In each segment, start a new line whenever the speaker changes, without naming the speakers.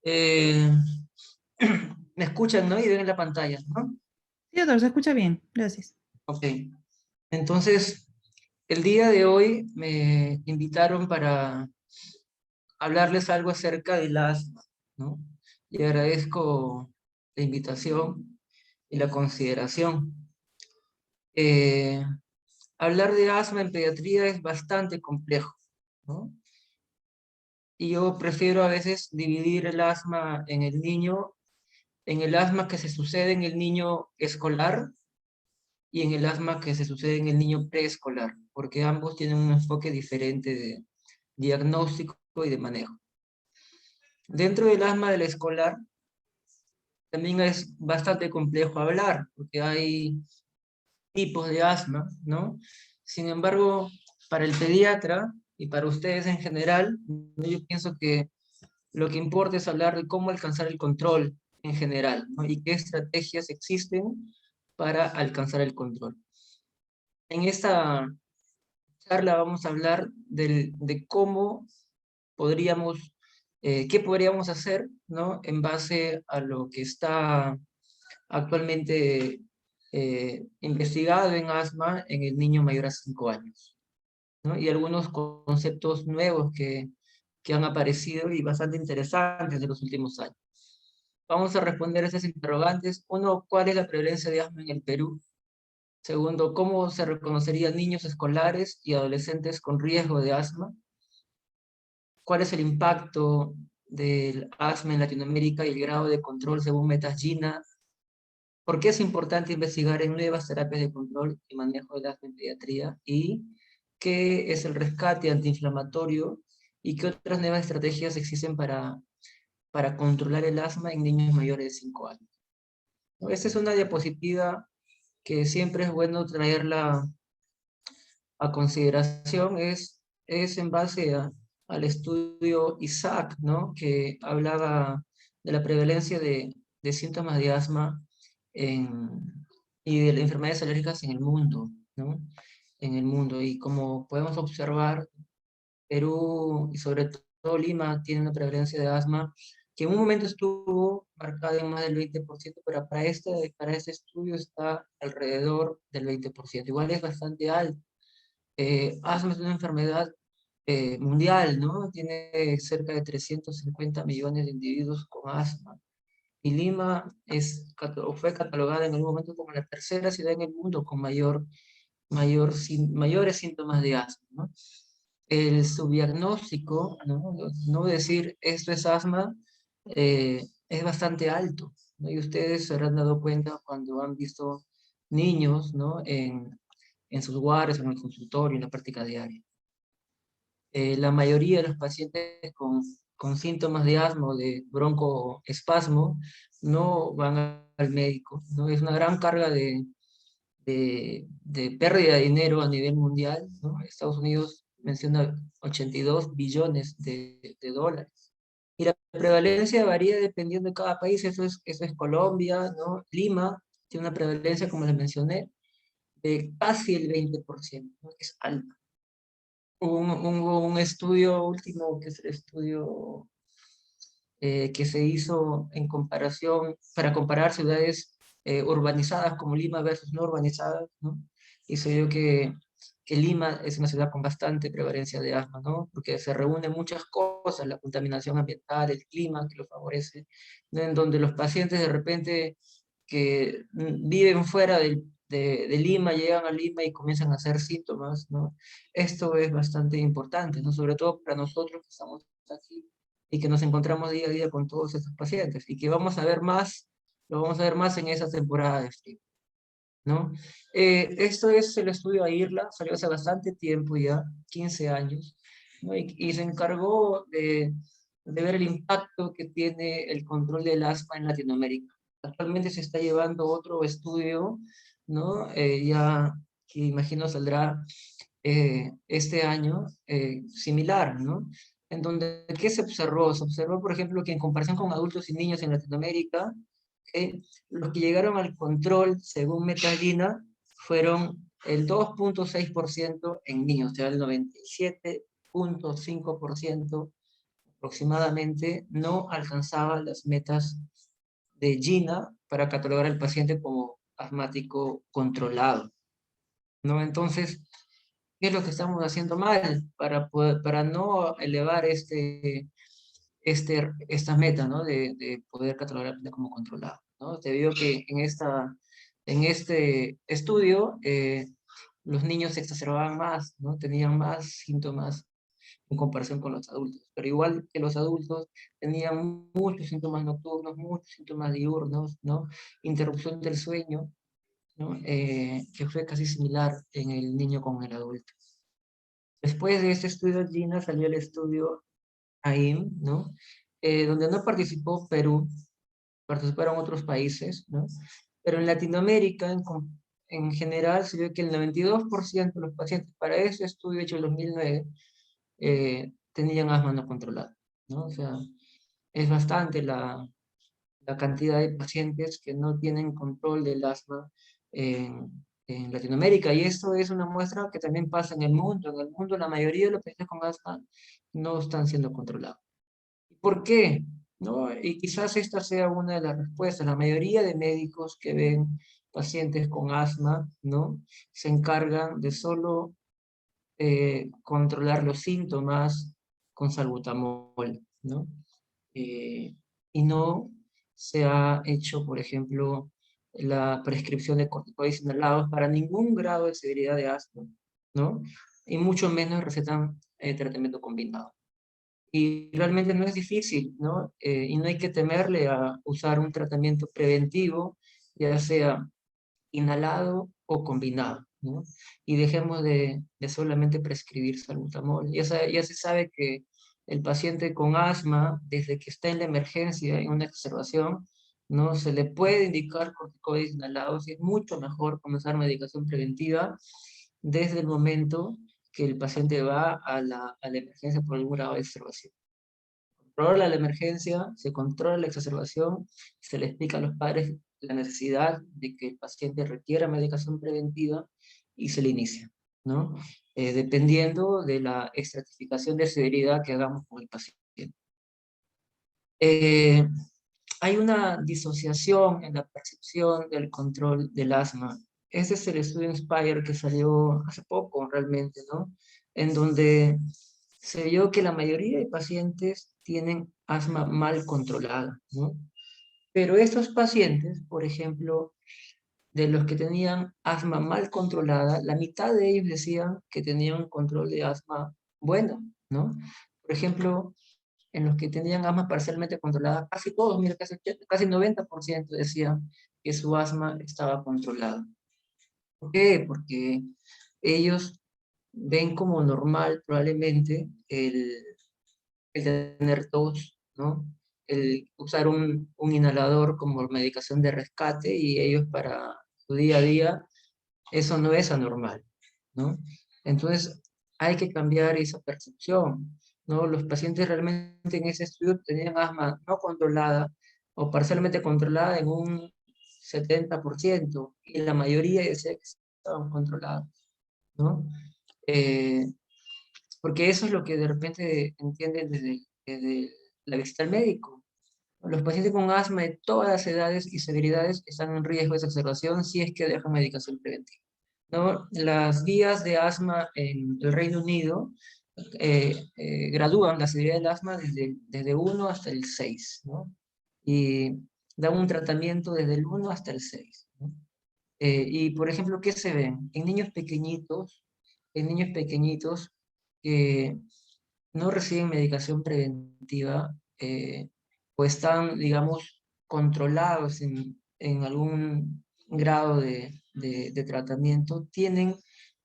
Eh, Me escuchan, ¿no? Y ven en la pantalla, ¿no?
Sí, doctor, se escucha bien. Gracias.
Ok. Entonces, el día de hoy me invitaron para hablarles algo acerca del asma, ¿no? Y agradezco la invitación y la consideración. Eh, Hablar de asma en pediatría es bastante complejo, ¿no? Y yo prefiero a veces dividir el asma en el niño, en el asma que se sucede en el niño escolar y en el asma que se sucede en el niño preescolar, porque ambos tienen un enfoque diferente de diagnóstico y de manejo. Dentro del asma del escolar, también es bastante complejo hablar, porque hay tipos de asma, ¿no? Sin embargo, para el pediatra y para ustedes en general, ¿no? Yo pienso que lo que importa es hablar de cómo alcanzar el control en general, ¿no? Y qué estrategias existen para alcanzar el control. En esta charla vamos a hablar de cómo podríamos, qué podríamos hacer, ¿no? En base a lo que está actualmente investigado en asma en el niño mayor a 5 años, ¿no? Y algunos conceptos nuevos que han aparecido y bastante interesantes de los últimos años. Vamos a responder esas interrogantes. Uno, ¿cuál es la prevalencia de asma en el Perú? Segundo, ¿cómo se reconocerían niños escolares y adolescentes con riesgo de asma? ¿Cuál es el impacto del asma en Latinoamérica y el grado de control según metas GINA? ¿Por qué es importante investigar en nuevas terapias de control y manejo del asma en pediatría? ¿Y qué es el rescate antiinflamatorio? ¿Y qué otras nuevas estrategias existen para controlar el asma en niños mayores de 5 años? Esta es una diapositiva que siempre es bueno traerla a consideración, es en base al estudio ISAC, ¿no? Que hablaba de la prevalencia de síntomas de asma y de las enfermedades alérgicas en el mundo, ¿no? En el mundo. Y como podemos observar, Perú y sobre todo Lima tiene una prevalencia de asma que en un momento estuvo marcada en más del 20%, pero para este estudio está alrededor del 20%. Igual es bastante alto. Asma es una enfermedad mundial, ¿no? Tiene cerca de 350 millones de individuos con asma. Y Lima fue catalogada en algún momento como la tercera ciudad en el mundo con mayores síntomas de asma, ¿no? El subdiagnóstico, ¿no? No decir esto es asma, es bastante alto, ¿no? Y ustedes se habrán dado cuenta cuando han visto niños, ¿no? En sus guardias, en el consultorio, en la práctica diaria. La mayoría de los pacientes con síntomas de asma o de broncoespasmo no van al médico, ¿no? Es una gran carga de pérdida de dinero a nivel mundial, ¿no? Estados Unidos menciona 82 billones de dólares. Y la prevalencia varía dependiendo de cada país, eso es Colombia, ¿no? Lima tiene una prevalencia, como les mencioné, de casi el 20%, ¿no? Es alta. Hubo un estudio último, que es el estudio que se hizo en comparación, para comparar ciudades urbanizadas como Lima versus no urbanizadas, ¿no? Y se vio que Lima es una ciudad con bastante prevalencia de asma, ¿no? Porque se reúnen muchas cosas, la contaminación ambiental, el clima que lo favorece, ¿no? En donde los pacientes de repente que viven fuera de Lima, llegan a Lima y comienzan a hacer síntomas, ¿no? Esto es bastante importante, ¿no? Sobre todo para nosotros que estamos aquí y que nos encontramos día a día con todos estos pacientes y que vamos a ver más, lo vamos a ver más en esa temporada de frío, ¿no? Esto es el estudio AIRLA, salió hace bastante tiempo ya, 15 años, ¿no? Y se encargó de ver el impacto que tiene el control del asma en Latinoamérica. Actualmente se está llevando otro estudio, ¿no? Ya que imagino saldrá este año, similar, ¿no? En donde, ¿qué se observó? Se observó, por ejemplo, que en comparación con adultos y niños en Latinoamérica, los que llegaron al control, según Metagina, fueron el 2,6% en niños, o sea, el 97,5% aproximadamente no alcanzaba las metas de Gina para catalogar al paciente como asmático controlado, ¿no? Entonces, ¿qué es lo que estamos haciendo mal para no elevar esta meta, ¿no? De poder catalogar como controlado, ¿no? Debido a que en este estudio los niños se exacerbaban más, ¿no? Tenían más síntomas en comparación con los adultos, pero igual que los adultos tenían muchos síntomas nocturnos, muchos síntomas diurnos, ¿no? Interrupción del sueño, ¿no? Que fue casi similar en el niño con el adulto. Después de este estudio, Gina salió el estudio AIM, ¿no? Donde no participó Perú, participaron otros países, ¿no? Pero en Latinoamérica, en general, se vio que el 92% de los pacientes para ese estudio hecho en 2009 tenían asma no controlada, ¿no? O sea, es bastante la cantidad de pacientes que no tienen control del asma en Latinoamérica. Y esto es una muestra que también pasa en el mundo. En el mundo la mayoría de los pacientes con asma no están siendo controlados. ¿Por qué? ¿No? Y quizás esta sea una de las respuestas. La mayoría de médicos que ven pacientes con asma, ¿no? Se encargan de solo controlar los síntomas con salbutamol, ¿no? Eh, y no se ha hecho, por ejemplo, la prescripción de corticoides inhalados para ningún grado de severidad de asma, ¿no? Y mucho menos recetan tratamiento combinado. Y realmente no es difícil, ¿no? Y no hay que temerle a usar un tratamiento preventivo, ya sea inhalado o combinado, ¿no? Y dejemos de solamente prescribir salbutamol. Ya se sabe que el paciente con asma, desde que está en la emergencia, en una exacerbación, ¿no? Se le puede indicar corticoides inhalados y es mucho mejor comenzar medicación preventiva desde el momento que el paciente va a la emergencia por algún grado de exacerbación. Controla la emergencia, se controla la exacerbación, se le explica a los padres la necesidad de que el paciente requiera medicación preventiva y se le inicia, ¿no? Dependiendo de la estratificación de severidad que hagamos con el paciente. Eh, Hay una disociación en la percepción del control del asma. Ese es el estudio Inspire que salió hace poco realmente, ¿no? En donde se vio que la mayoría de pacientes tienen asma mal controlada, ¿no? Pero estos pacientes, por ejemplo, de los que tenían asma mal controlada, la mitad de ellos decían que tenían un control de asma bueno, ¿no? Por ejemplo, en los que tenían asma parcialmente controlada, casi todos, mira, casi 90% decían que su asma estaba controlada. ¿Por qué? Porque ellos ven como normal probablemente el tener tos, ¿no? El usar un inhalador como medicación de rescate y ellos para su día a día, eso no es anormal, ¿no? Entonces hay que cambiar esa percepción, ¿no? Los pacientes realmente en ese estudio tenían asma no controlada o parcialmente controlada en un 70% y la mayoría decía que estaban controlados, ¿no? Eh, Porque eso es lo que de repente entienden desde la visita al médico. Los pacientes con asma de todas las edades y severidades están en riesgo de exacerbación si es que dejan medicación preventiva, ¿no? Las guías de asma en el Reino Unido gradúan la severidad del asma desde 1 hasta el 6, ¿no? Y dan un tratamiento desde el 1 hasta el 6, ¿no? Y, por ejemplo, ¿qué se ven? En niños pequeñitos que no reciben medicación preventiva o están, digamos, controlados en algún grado de tratamiento, tienen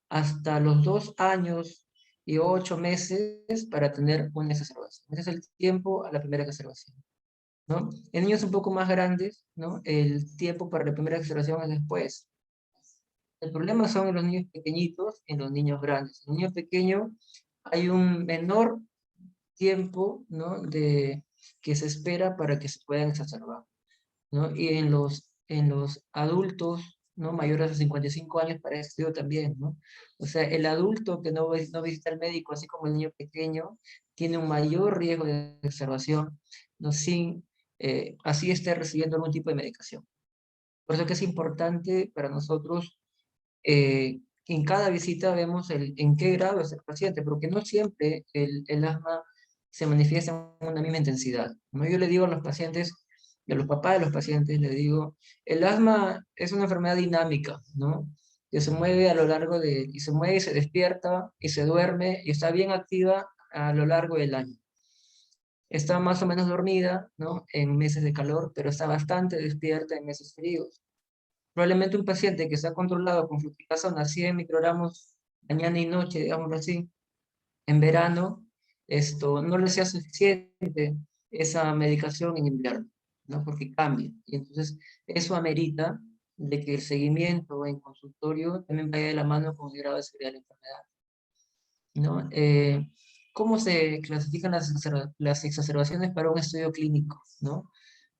hasta los 2 años y 8 meses para tener una exacerbación. Ese es el tiempo a la primera exacerbación, ¿no? En niños un poco más grandes, ¿no? El tiempo para la primera exacerbación es después. El problema son en los niños pequeñitos y en los niños grandes. En el niño pequeño hay un menor tiempo, ¿no? Que se espera para que se puedan exacerbar, ¿no? Y en los adultos ¿no? Mayores de 55 años para este estudio también, ¿no? O sea, el adulto que no visita al médico, así como el niño pequeño, tiene un mayor riesgo de observación, ¿no? Sin, así esté recibiendo algún tipo de medicación. Por eso que es importante para nosotros que en cada visita vemos en qué grado es el paciente, porque no siempre el asma se manifiesta en una misma intensidad, ¿no? Yo le digo a los pacientes, a los papás de los pacientes, le digo, el asma es una enfermedad dinámica, ¿no? Que se mueve a lo largo y se mueve y se despierta y se duerme y está bien activa a lo largo del año. Está más o menos dormida, ¿no? En meses de calor, pero está bastante despierta en meses fríos. Probablemente un paciente que está controlado con fluticasona 100 microgramos mañana y noche, digámoslo así, en verano, esto no le sea suficiente esa medicación en invierno, ¿no? Porque cambia. Y entonces eso amerita de que el seguimiento en consultorio también vaya de la mano con el grado de severidad de la enfermedad, ¿no? ¿Cómo se clasifican las exacerbaciones para un estudio clínico, ¿no?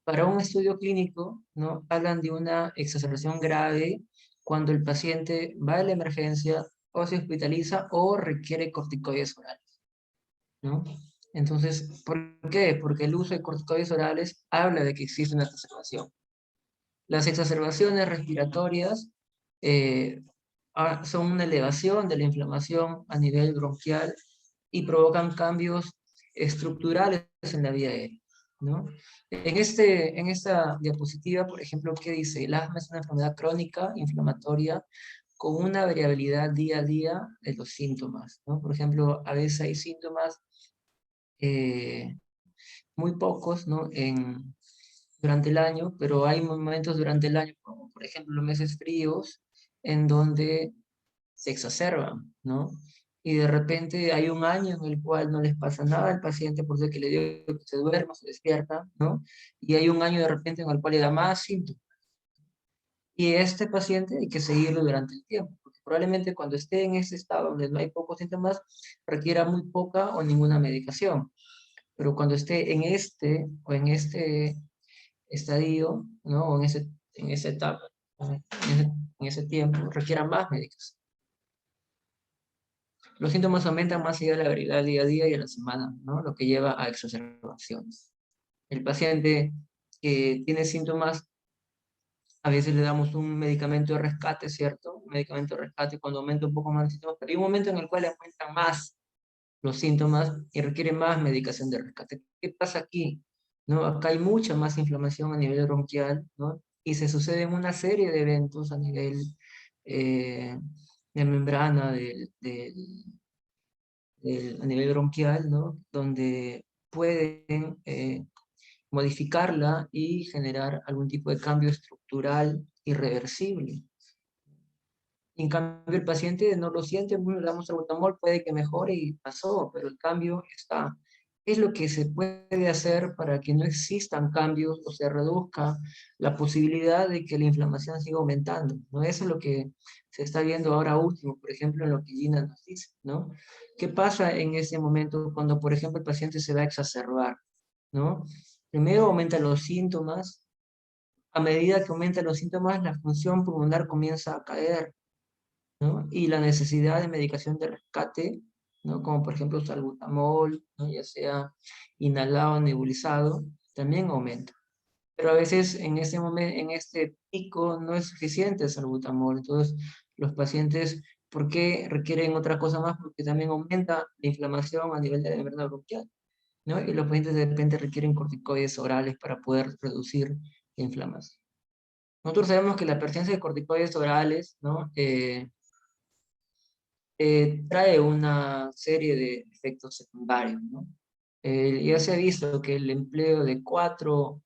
Para un estudio clínico, ¿no? Hablan de una exacerbación grave cuando el paciente va a la emergencia o se hospitaliza o requiere corticoides orales, ¿no? Entonces, ¿por qué? Porque el uso de corticoides orales habla de que existe una exacerbación. Las exacerbaciones respiratorias eh, son una elevación de la inflamación a nivel bronquial y provocan cambios estructurales en la vía aérea, ¿no? En esta diapositiva, por ejemplo, ¿qué dice? El asma es una enfermedad crónica, inflamatoria, con una variabilidad día a día de los síntomas, ¿no? Por ejemplo, a veces hay síntomas eh, muy pocos, ¿no? Durante el año, pero hay momentos durante el año, como por ejemplo los meses fríos, en donde se exacerban, ¿no? Y de repente hay un año en el cual no les pasa nada al paciente por ser que le dio que se duerma, se despierta, ¿no? Y hay un año de repente en el cual le da más síntomas. Y este paciente hay que seguirlo durante el tiempo, porque probablemente cuando esté en ese estado donde no hay pocos síntomas, requiera muy poca o ninguna medicación. Pero cuando esté en este estadio, ¿no? O en esa etapa, ¿no? En ese tiempo, requiera más medicación. Los síntomas aumentan más allá de la gravedad día a día y a la semana, ¿no? Lo que lleva a exacerbaciones. El paciente que tiene síntomas, a veces le damos un medicamento de rescate, ¿cierto? Un medicamento de rescate cuando aumenta un poco más los síntomas, pero hay un momento en el cual aumentan más los síntomas y requiere más medicación de rescate. ¿Qué pasa aquí? ¿No? Acá hay mucha más inflamación a nivel bronquial, ¿no? Y se suceden una serie de eventos a nivel eh, de membrana, a nivel bronquial, ¿no? Donde pueden modificarla y generar algún tipo de cambio estructural irreversible. En cambio, el paciente no lo siente, bueno, le damos salbutamol, puede que mejore y pasó, pero el cambio está. ¿Qué es lo que se puede hacer para que no existan cambios o se reduzca la posibilidad de que la inflamación siga aumentando? ¿No? Eso es lo que se está viendo ahora último, por ejemplo, en lo que Gina nos dice, ¿no? ¿Qué pasa en ese momento cuando, por ejemplo, el paciente se va a exacerbar, ¿no? Primero aumentan los síntomas, a medida que aumentan los síntomas, la función pulmonar comienza a caer, ¿no? Y la necesidad de medicación de rescate, ¿no? Como por ejemplo salbutamol, ¿no? Ya sea inhalado o nebulizado, también aumenta. Pero a veces en este momento, en este pico no es suficiente el salbutamol. Entonces, los pacientes, ¿por qué requieren otra cosa más? Porque también aumenta la inflamación a nivel de la membrana bronquial, ¿no? Y los pacientes de repente requieren corticoides orales para poder reducir la inflamación. Nosotros sabemos que la presencia de corticoides orales, ¿no? Trae una serie de efectos secundarios, ¿no? Ya se ha visto que el empleo de cuatro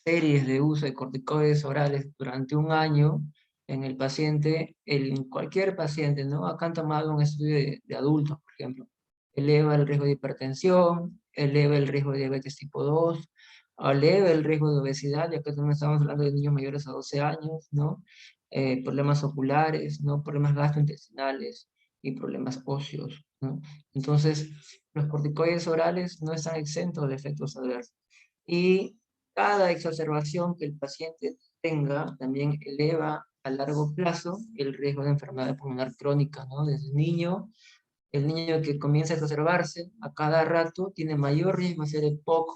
series de uso de corticoides orales durante un año en el paciente, en cualquier paciente, ¿no? Acá han tomado un estudio de adultos, por ejemplo, eleva el riesgo de hipertensión, eleva el riesgo de diabetes tipo 2, eleva el riesgo de obesidad, ya que también estamos hablando de niños mayores a 12 años, ¿no? Problemas oculares, ¿no? Problemas gastrointestinales y problemas óseos, ¿no? Entonces, los corticoides orales no están exentos de efectos adversos. Y cada exacerbación que el paciente tenga también eleva a largo plazo el riesgo de enfermedad pulmonar crónica, ¿no? Desde el niño que comienza a exacerbarse a cada rato tiene mayor riesgo de hacer EPOC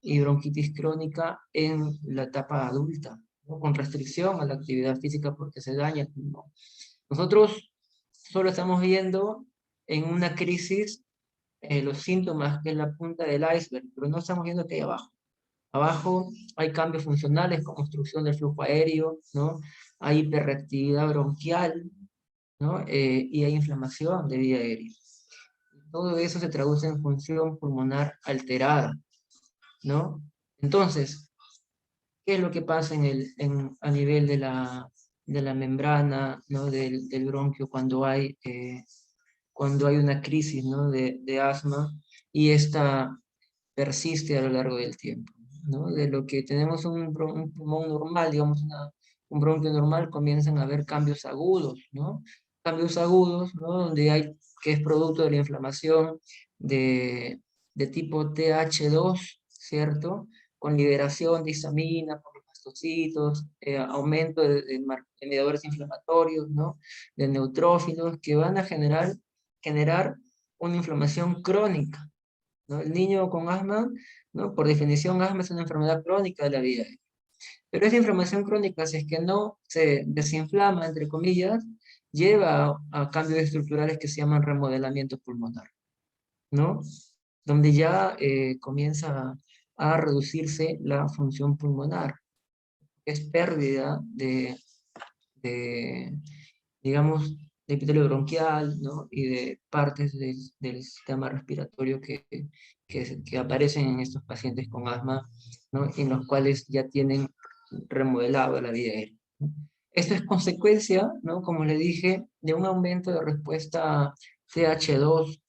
y bronquitis crónica en la etapa adulta, ¿no? Con restricción a la actividad física porque se daña el pulmón. Nosotros solo estamos viendo en una crisis los síntomas, que es la punta del iceberg, pero no estamos viendo qué hay abajo. Abajo hay cambios funcionales como obstrucción del flujo aéreo, ¿no? Hay hiperreactividad bronquial, ¿no? Y hay inflamación de vía aérea. Todo eso se traduce en función pulmonar alterada, ¿no? Entonces, ¿qué es lo que pasa a nivel de la membrana, ¿no? Del bronquio cuando hay una crisis, ¿no? de asma y esta persiste a lo largo del tiempo, ¿no? De lo que tenemos un pulmón normal, digamos, un bronquio normal, comienzan a haber cambios agudos, ¿no? Cambios agudos, ¿no? Donde hay, que es producto de la inflamación de tipo TH2, ¿cierto? Con liberación de histamina por los mastocitos, aumento de mediadores inflamatorios, ¿no? De neutrófilos, que van a generar una inflamación crónica, ¿no? El niño con asma, ¿no? Por definición, asma es una enfermedad crónica de la vida. Pero esa inflamación crónica, si es que no se desinflama, entre comillas, lleva a cambios estructurales que se llaman remodelamiento pulmonar, ¿no? Donde ya comienza a reducirse la función pulmonar. Es pérdida de digamos, de epitelio bronquial, ¿no? Y de partes del sistema respiratorio que aparecen en estos pacientes con asma, ¿no? En los cuales ya tienen remodelado la vía aérea, ¿no? Esto es consecuencia, ¿no? Como le dije, de un aumento de respuesta TH2.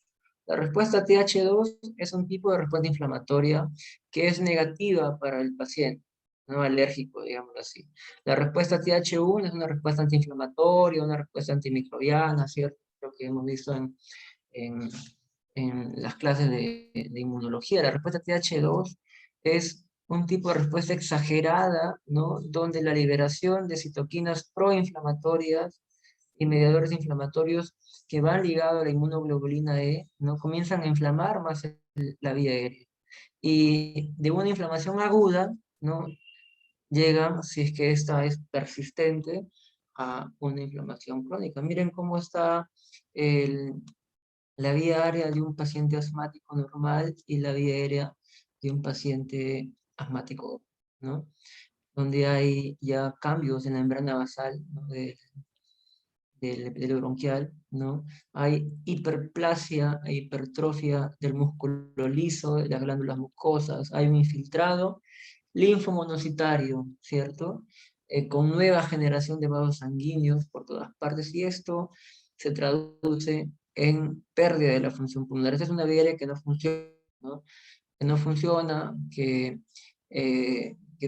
La respuesta TH2 es un tipo de respuesta inflamatoria que es negativa para el paciente, no alérgico, digamos así. La respuesta TH1 es una respuesta antiinflamatoria, una respuesta antimicrobiana, ¿cierto? Lo que hemos visto en, en las clases de inmunología. La respuesta TH2 es un tipo de respuesta exagerada, ¿no? Donde la liberación de citoquinas proinflamatorias y mediadores inflamatorios que van ligados a la inmunoglobulina E, ¿no? Comienzan a inflamar más la vía aérea. Y de una inflamación aguda, ¿no? Llegan, si es que esta es persistente, a una inflamación crónica. Miren cómo está el, la vía aérea de un paciente asmático normal y la vía aérea de un paciente asmático, ¿no? Donde hay ya cambios en la membrana basal, ¿no? Del epitelio bronquial, ¿no? Hay hiperplasia e hipertrofia del músculo liso, de las glándulas mucosas, hay un infiltrado linfomonocitario, ¿cierto? Con nueva generación de vasos sanguíneos por todas partes, y esto se traduce en pérdida de la función pulmonar. Esta es una vía aérea que no funciona, ¿no? Que no funciona, que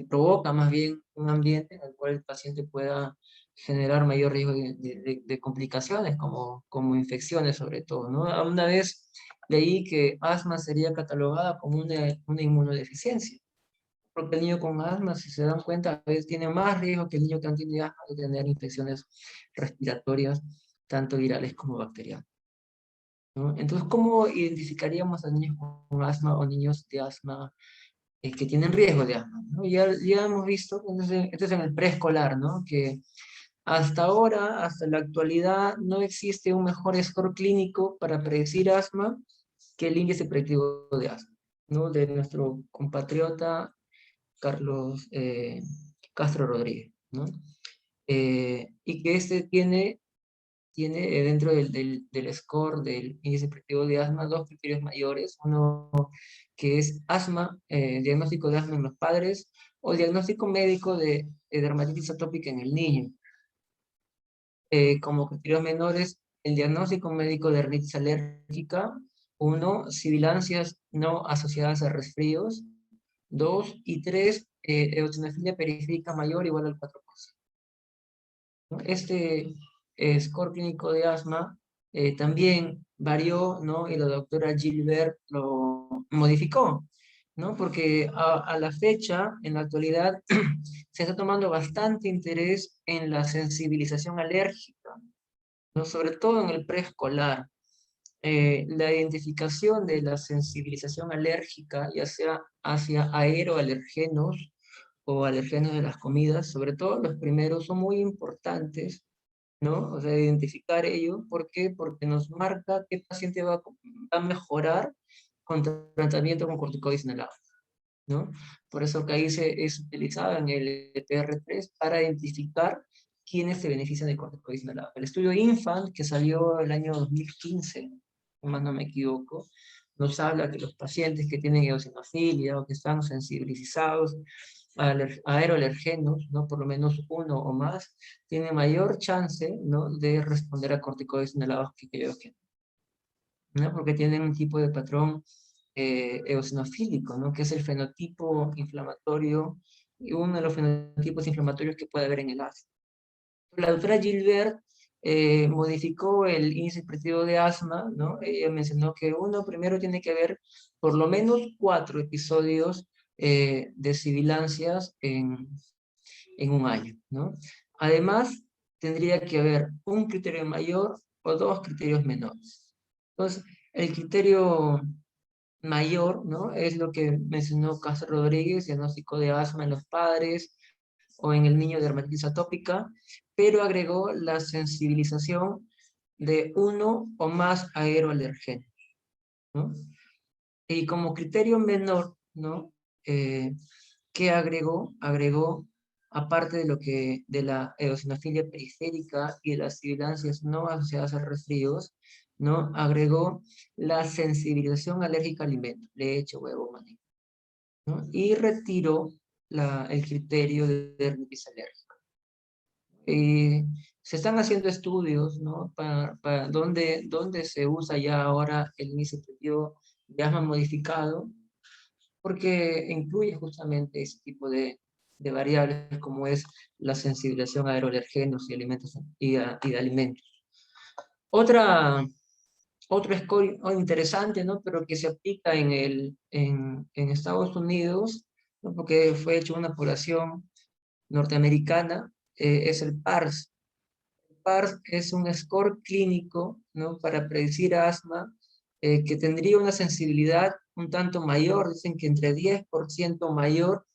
provoca más bien un ambiente en el cual el paciente pueda generar mayor riesgo de complicaciones, como infecciones sobre todo, ¿no? Una vez leí que asma sería catalogada como una inmunodeficiencia, porque el niño con asma, si se dan cuenta, a veces tiene más riesgo que el niño que no tiene asma de tener infecciones respiratorias, tanto virales como bacterianas, ¿no? Entonces, ¿cómo identificaríamos a niños con asma o niños de asma que tienen riesgo de asma, ¿no? Ya hemos visto, esto es en el preescolar, ¿no? Que hasta ahora, hasta la actualidad, no existe un mejor score clínico para predecir asma que el índice predictivo de asma, ¿no? De nuestro compatriota Carlos Castro Rodríguez, ¿no? Y que este tiene dentro del score del índice predictivo de asma dos criterios mayores. Uno que es asma, diagnóstico de asma en los padres, o el diagnóstico médico de dermatitis atópica en el niño. Como criterios menores, el diagnóstico médico de rinitis alérgica, uno, sibilancias no asociadas a resfríos, dos, y tres, eosinofilia periférica mayor o igual al 4%. ¿No? Este score clínico de asma también varió, ¿no? Y la doctora Gilbert lo modificó, ¿no? Porque a la fecha, en la actualidad, se está tomando bastante interés en la sensibilización alérgica, ¿no? Sobre todo en el preescolar. La identificación de la sensibilización alérgica, ya sea hacia aeroalergenos o alergenos de las comidas, sobre todo los primeros, son muy importantes, ¿no? O sea, identificar ello. ¿Por qué? Porque nos marca qué paciente va a mejorar con tratamiento con corticoides inhalados, ¿no? Por eso que ahí es utilizado en el PR3 para identificar quiénes se benefician de corticoides inhalados. El estudio INFANT, que salió el año 2015, si más no me equivoco, nos habla que los pacientes que tienen eosinofilia o que están sensibilizados a aeroalergenos, ¿no? Por lo menos uno o más, tienen mayor chance, ¿no? De responder a corticoides inhalados que aquellos que no, porque tienen un tipo de patrón eosinofílico, ¿no? Que es el fenotipo inflamatorio, y uno de los fenotipos inflamatorios que puede haber en el asma. La doctora Gilbert modificó el índice expresivo de asma, ¿no? Ella mencionó que uno primero tiene que haber por lo menos 4 episodios de sibilancias en un año, ¿no? Además, tendría que haber un criterio mayor o 2 criterios menores. Entonces, el criterio mayor, ¿no? Es lo que mencionó Castro Rodríguez, diagnóstico de asma en los padres o en el niño de dermatitis atópica, pero agregó la sensibilización de uno o más aeroalergenos, ¿no? Y como criterio menor, ¿no? ¿Qué agregó? Agregó, aparte de lo que, de la eosinofilia periférica y de las sibilancias no asociadas a resfríos, ¿no? Agregó la sensibilización alérgica a alimentos, leche, huevo, maní, ¿no? Y retiró el criterio de dermatitis alérgica. Se están haciendo estudios, ¿no? Para dónde se usa ya ahora el índice expresivo de asma modificado, porque incluye justamente ese tipo de variables como es la sensibilización a aeroalergenos y alimentos y de alimentos. Otro score interesante, ¿no? Pero que se aplica en Estados Unidos, ¿no? Porque fue hecho una población norteamericana, es el PARS. El PARS es un score clínico, ¿no? Para predecir asma, que tendría una sensibilidad un tanto mayor, dicen que entre 10% mayor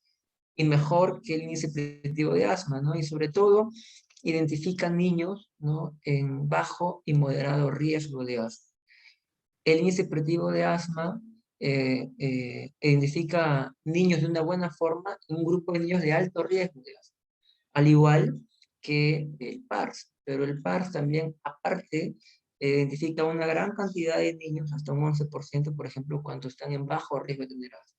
y mejor que el índice predictivo de asma, ¿no? Y sobre todo, identifica niños, ¿no? En bajo y moderado riesgo de asma. El índice predictivo de asma identifica niños de una buena forma en un grupo de niños de alto riesgo de asma, al igual que el PARS. Pero el PARS también, aparte, identifica una gran cantidad de niños, hasta un 11%, por ejemplo, cuando están en bajo riesgo de tener asma.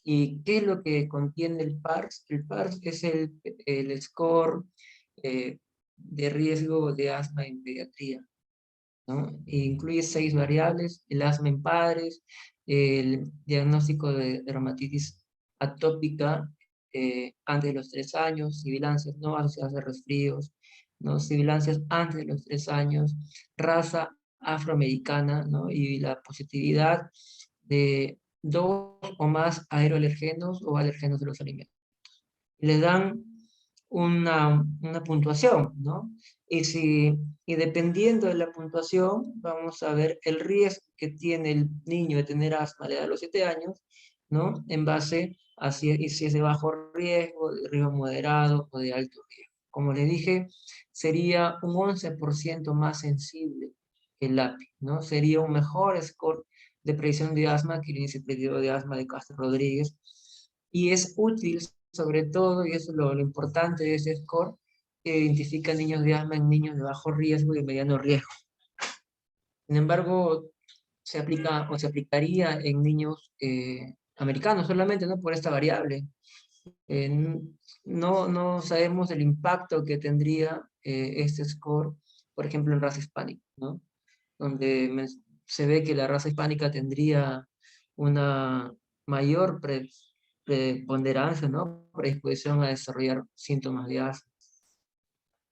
¿Y qué es lo que contiene el PARS? El PARS es el score de riesgo de asma en pediatría, ¿no? E incluye 6 variables: el asma en padres, el diagnóstico de dermatitis atópica antes de los 3 años, sibilancias no asociadas a resfríos, ¿no? Sibilancias antes de los 3 años, raza afroamericana, ¿no? Y la positividad de 2 o más aeroalergenos o alergenos de los alimentos. Le dan una puntuación, ¿no? Y dependiendo de la puntuación, vamos a ver el riesgo que tiene el niño de tener asma a la edad de los 7 años, ¿no? En base a si es de bajo riesgo, de riesgo moderado o de alto riesgo. Como le dije, sería un 11% más sensible que el lápiz, ¿no? Sería un mejor score de predicción de asma que el índice predictivo de asma de Castro Rodríguez. Y es útil, sobre todo, y eso es lo importante de ese score, que identifica niños de asma en niños de bajo riesgo y de mediano riesgo. Sin embargo, se aplica o se aplicaría en niños americanos solamente, ¿no? Por esta variable. Eh, no sabemos el impacto que tendría este score, por ejemplo, en raza hispánica, ¿no? Donde se ve que la raza hispánica tendría una mayor preponderancia, ¿no? Predisposición a desarrollar síntomas de asma.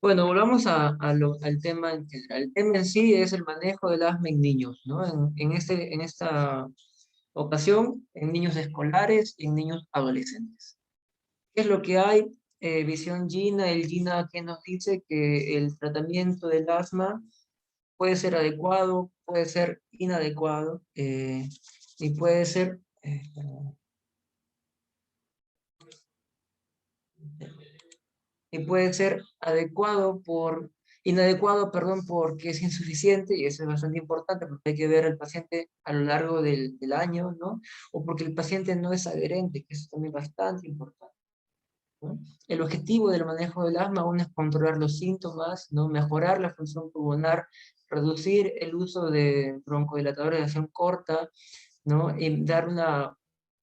Bueno, volvamos al tema en general. El tema en sí es el manejo del asma en niños, ¿no? En esta ocasión en niños escolares y en niños adolescentes. ¿Qué es lo que hay? Visión GINA, el GINA que nos dice que el tratamiento del asma puede ser adecuado, puede ser inadecuado, y puede ser, adecuado inadecuado, perdón, porque es insuficiente, y eso es bastante importante, porque hay que ver al paciente a lo largo del año, ¿no? O porque el paciente no es adherente, que eso también es bastante importante, ¿no? El objetivo del manejo del asma aún es controlar los síntomas, ¿no? Mejorar la función pulmonar, reducir el uso de broncodilatadores de acción corta, ¿no? Y dar una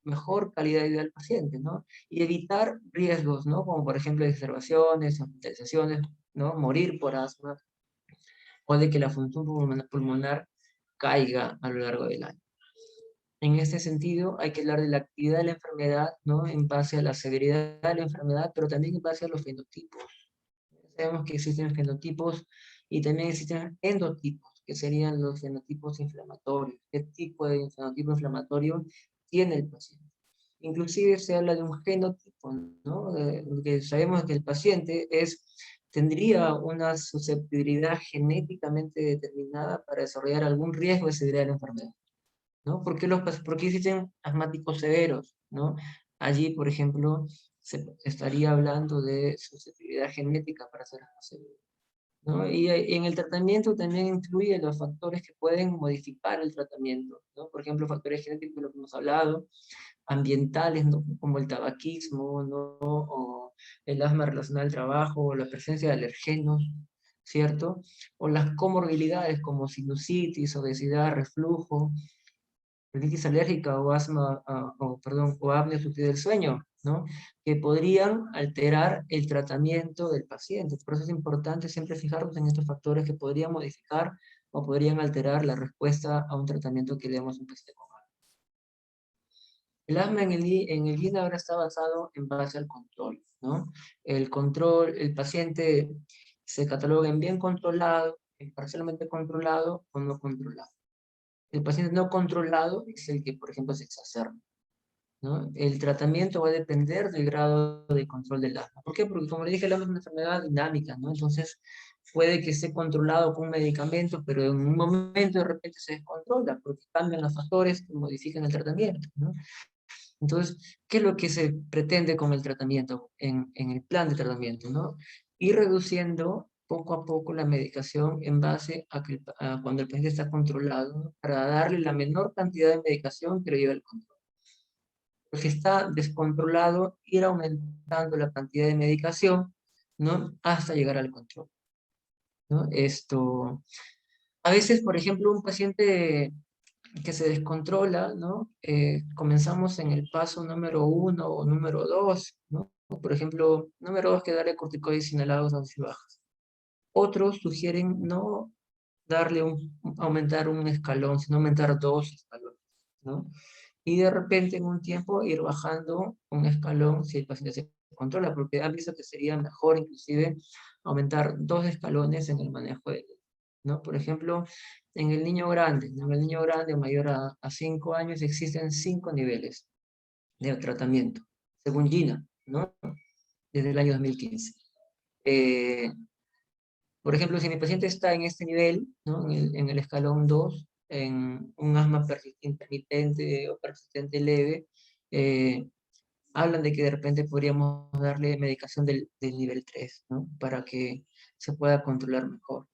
mejor calidad de vida al paciente, ¿no? Y evitar riesgos, ¿no? Como por ejemplo exacerbaciones, hospitalizaciones, ¿no? Morir por asma, o de que la función pulmonar caiga a lo largo del año. En este sentido, hay que hablar de la actividad de la enfermedad, ¿no? En base a la severidad de la enfermedad, pero también en base a los fenotipos. Sabemos que existen fenotipos y también existen endotipos, que serían los fenotipos inflamatorios. ¿Qué tipo de fenotipo inflamatorio tiene el paciente? Inclusive se habla de un genotipo, ¿no? Que sabemos que el paciente tendría una susceptibilidad genéticamente determinada para desarrollar algún riesgo de severidad de la enfermedad, ¿no? ¿Por qué existen asmáticos severos, ¿no? Allí, por ejemplo, se estaría hablando de susceptibilidad genética para ser asma severa, ¿no? Y en el tratamiento también incluye los factores que pueden modificar el tratamiento, ¿no? Por ejemplo, factores genéticos de lo que hemos hablado, ambientales, ¿no? Como el tabaquismo, ¿no? O el asma relacionada al trabajo, o la presencia de alergenos, ¿cierto? O las comorbilidades como sinusitis, obesidad, reflujo, rinitis alérgica o asma, o apnea obstructiva del sueño, ¿no? Que podrían alterar el tratamiento del paciente. Por eso es importante siempre fijarnos en estos factores que podrían modificar o podrían alterar la respuesta a un tratamiento que le demos a un paciente con asma. El asma en el GINA ahora está basado en base al control, ¿no? El control, el paciente se cataloga en bien controlado, en parcialmente controlado o no controlado. El paciente no controlado es el que, por ejemplo, se exacerba, ¿no? El tratamiento va a depender del grado de control del asma. ¿Por qué? Porque, como le dije, el asma es una enfermedad dinámica, ¿no? Entonces, puede que esté controlado con un medicamento, pero en un momento de repente se descontrola, porque cambian los factores que modifican el tratamiento, ¿no? Entonces, ¿qué es lo que se pretende con el tratamiento, en el plan de tratamiento, ¿no? Ir reduciendo poco a poco la medicación en base a cuando el paciente está controlado, ¿no? Para darle la menor cantidad de medicación que lo lleve al control. Pues si está descontrolado, ir aumentando la cantidad de medicación, ¿no? Hasta llegar al control, ¿no? A veces, por ejemplo, un paciente que se descontrola, ¿no? Comenzamos en el paso número 1 o número 2, ¿no? Por ejemplo, número 2, que darle corticoides inhalados dosis bajas. Otros sugieren no aumentar un escalón, sino aumentar 2 escalones, ¿no? Y de repente en un tiempo ir bajando un escalón si el paciente se controla, porque han visto que sería mejor inclusive aumentar 2 escalones en el manejo de, ¿no? Por ejemplo, en el niño grande, ¿no? En el niño grande mayor a 5 años existen 5 niveles de tratamiento, según Gina, ¿no? Desde el año 2015. Eh, por ejemplo, si mi paciente está en este nivel, ¿no? En el escalón 2, en un asma intermitente o persistente leve, eh, hablan de que de repente podríamos darle medicación del nivel 3, ¿no? Para que se pueda controlar mejor.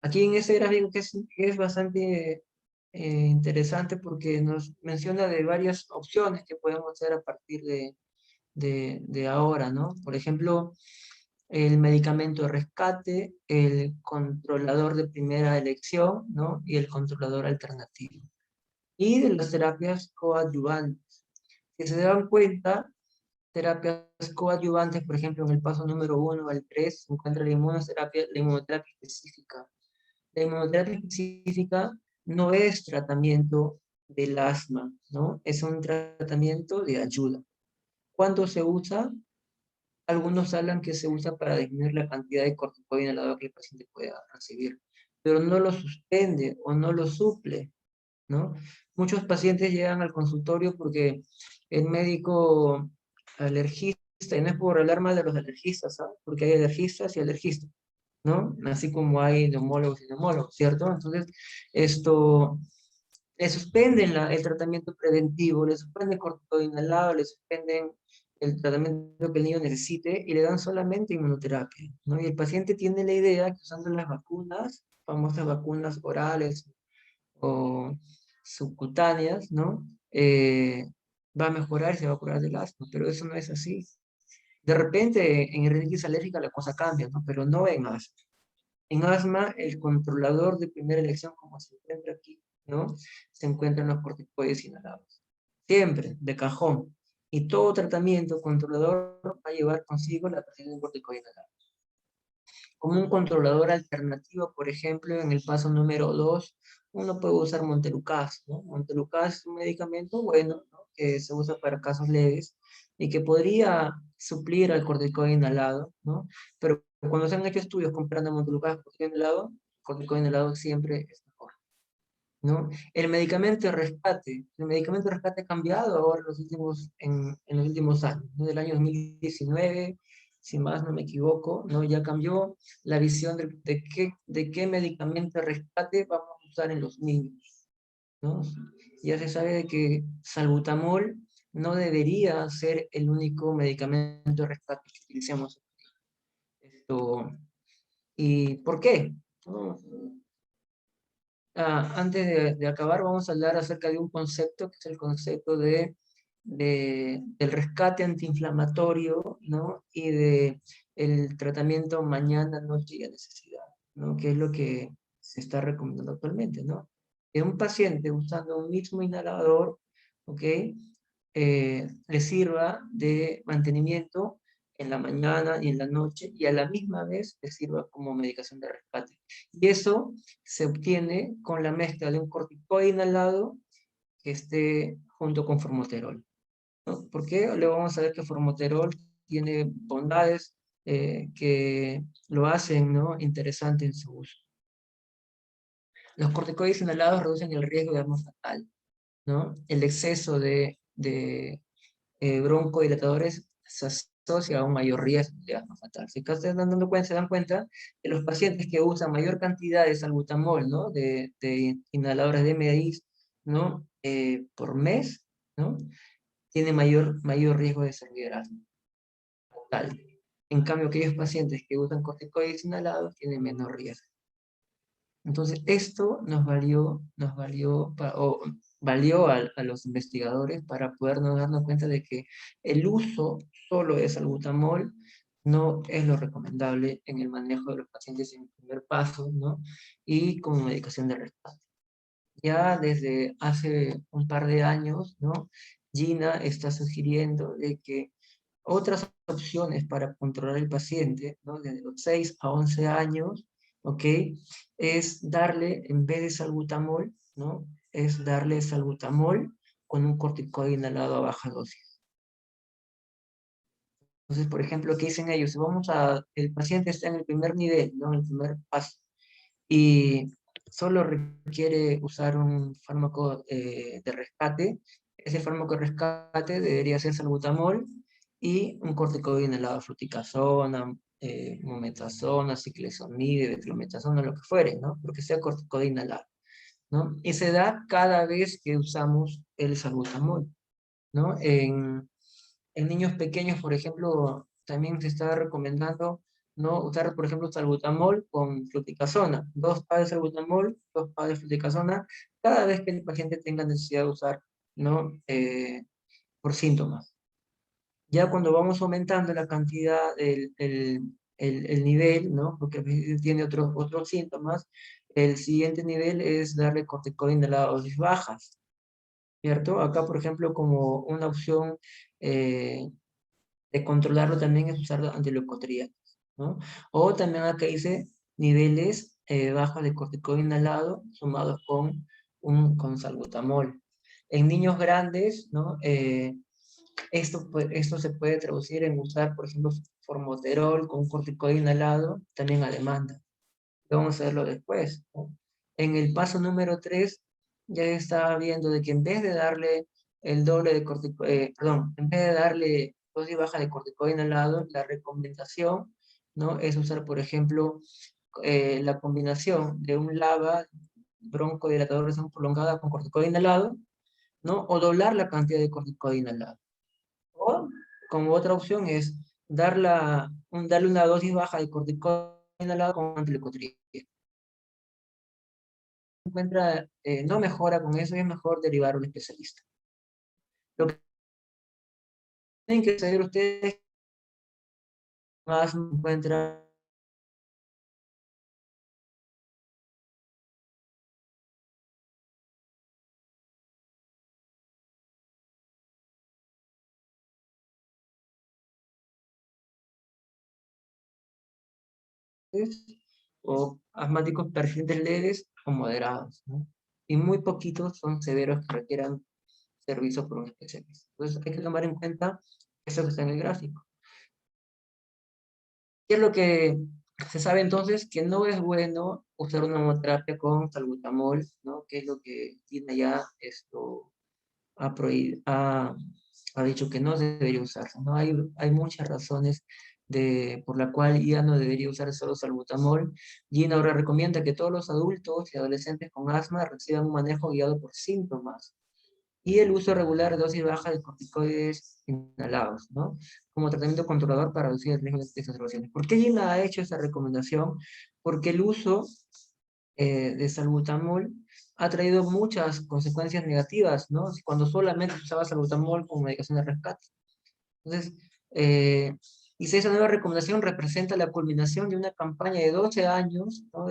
Aquí en este gráfico que es bastante interesante porque nos menciona de varias opciones que podemos hacer a partir de ahora, ¿no? Por ejemplo, el medicamento de rescate, el controlador de primera elección, ¿no? Y el controlador alternativo. Y de las terapias coadyuvantes. Si se dan cuenta, terapias coadyuvantes, por ejemplo, en el paso número 1 al 3, se encuentra la inmunoterapia específica. La inmunoterapia específica no es tratamiento del asma, ¿no? Es un tratamiento de ayuda. ¿Cuándo se usa? Algunos hablan que se usa para disminuir la cantidad de corticoide inhalado que el paciente pueda recibir, pero no lo suspende o no lo suple, ¿no? Muchos pacientes llegan al consultorio porque el médico alergista, y no es por hablar mal de los alergistas, ¿sabes? Porque hay alergistas y alergistas, ¿no? Así como hay neumólogos y neumólogos, ¿cierto? Entonces, esto, le suspenden el tratamiento preventivo, le suspenden corticoide inhalado, le suspenden el tratamiento que el niño necesite y le dan solamente inmunoterapia, ¿no? Y el paciente tiene la idea que usando las vacunas, famosas vacunas orales o subcutáneas, ¿no? Va a mejorar y se va a curar del asma, pero eso no es así. De repente en rinitis alérgica la cosa cambia, ¿no? Pero no en asma. En asma, el controlador de primera elección, como se encuentra aquí, ¿no? Se encuentran los corticoides inhalados. Siempre, de cajón. Y todo tratamiento controlador va a llevar consigo la presencia de un corticoide inhalado. Como un controlador alternativo, por ejemplo, en el paso número 2, uno puede usar Montelukast, ¿no? Montelukast es un medicamento bueno, ¿no? Que se usa para casos leves y que podría suplir al corticoide inhalado, ¿no? Pero cuando se han hecho estudios comparando Montelukast con corticoide inhalado siempre es mejor, ¿no? El medicamento rescate ha cambiado ahora en los últimos años, ¿no? Del año 2019, si más no me equivoco, ¿no? Ya cambió la visión de qué medicamento rescate vamos a usar en los niños, ¿no? Ya se sabe de que salbutamol no debería ser el único medicamento de rescate que utilicemos. Esto, ¿y por qué? ¿No? Antes de acabar, vamos a hablar acerca de un concepto que es el concepto del rescate antiinflamatorio, ¿no? Y de el tratamiento mañana, noche y a necesidad, ¿no? Que es lo que se está recomendando actualmente, ¿no? Que un paciente usando un mismo inhalador, ¿ok? Le sirva de mantenimiento en la mañana y en la noche y a la misma vez le sirva como medicación de rescate. Y eso se obtiene con la mezcla de un corticoide inhalado que esté junto con formoterol, ¿no? ¿Por qué? Luego vamos a ver que formoterol tiene bondades que lo hacen, ¿no? Interesante en su uso. Los corticoides inhalados reducen el riesgo de asma fatal, ¿no? El exceso de broncodilatadores se asocia a un mayor riesgo de asma fatal. Si acá se dan cuenta que los pacientes que usan mayor cantidad de salbutamol, ¿no? De inhaladores de MDI, ¿no? Por mes, ¿no? Tiene mayor riesgo de desarrollar asma fatal. En cambio, aquellos pacientes que usan corticoides inhalados tienen menor riesgo. Entonces, esto valió a los investigadores para podernos darnos cuenta de que el uso solo de salbutamol no es lo recomendable en el manejo de los pacientes en el primer paso, ¿no? Y como medicación de rescate. Ya desde hace un par de años, ¿no? Gina está sugiriendo de que otras opciones para controlar el paciente, ¿no? Desde los 6 a 11 años, ¿ok? Es darle, en vez de salbutamol, ¿no? Es darle salbutamol con un corticoide inhalado a baja dosis. Entonces, por ejemplo, ¿qué dicen ellos? El paciente está en el primer nivel, ¿no? En el primer paso, y solo requiere usar un fármaco de rescate. Ese fármaco de rescate debería ser salbutamol y un corticoide inhalado, fluticasona, mometasona, ciclesomide, beclometasona, lo que fuere, ¿no? Porque sea corticoide inhalado, ¿no? Y se da cada vez que usamos el salbutamol, ¿no? En niños pequeños, por ejemplo, también se está recomendando no usar, por ejemplo, salbutamol con fluticasona. 2 padres de salbutamol, 2 padres de fluticasona, cada vez que el paciente tenga necesidad de usar, ¿no? Por síntomas. Ya cuando vamos aumentando la cantidad, el nivel, ¿no? Porque tiene otros síntomas, el siguiente nivel es darle corticoide inhalado a dosis bajas, ¿cierto? Acá, por ejemplo, como una opción eh, de controlarlo también es usar antileucotrienos, ¿no? O también acá dice niveles bajos de corticoide inhalado sumados con salbutamol. En niños grandes, ¿no? Esto se puede traducir en usar, por ejemplo, formoterol con corticoide inhalado, también a demanda. Vamos a verlo después, ¿no? En el paso número 3 ya está viendo de que en vez de darle el doble de en vez de darle dosis baja de corticoide inhalado, la recomendación, ¿no? Es usar, por ejemplo, la combinación de un LABA, broncodilatador de reacción prolongada con corticoide inhalado, ¿no? O doblar la cantidad de corticoide inhalado. O, como otra opción, es darle una dosis baja de corticoide inhalado con antilecotrieno. Encuentra, no mejora con eso, y es mejor derivar a un especialista. Lo que tienen que saber ustedes más encuentra o asmáticos persistentes leves o moderados, ¿no? Y muy poquitos son severos que requieran servicio por un especialista. Entonces hay que tomar en cuenta eso que está en el gráfico. ¿Qué es lo que se sabe entonces? Que no es bueno usar una homoterapia con salbutamol, ¿no? Que es lo que tiene ya ha dicho que no debería usarse, ¿no? Hay muchas razones por la cual ya no debería usar solo salbutamol. Gina ahora recomienda que todos los adultos y adolescentes con asma reciban un manejo guiado por síntomas y el uso regular de dosis bajas de corticoides inhalados, ¿no? Como tratamiento controlador para reducir el riesgo de exacerbaciones. ¿Por qué Gina ha hecho esta recomendación? Porque el uso de salbutamol ha traído muchas consecuencias negativas, ¿no? Cuando solamente se usaba salbutamol como medicación de rescate. Entonces, y esa nueva recomendación representa la culminación de una campaña de 12 años, ¿no?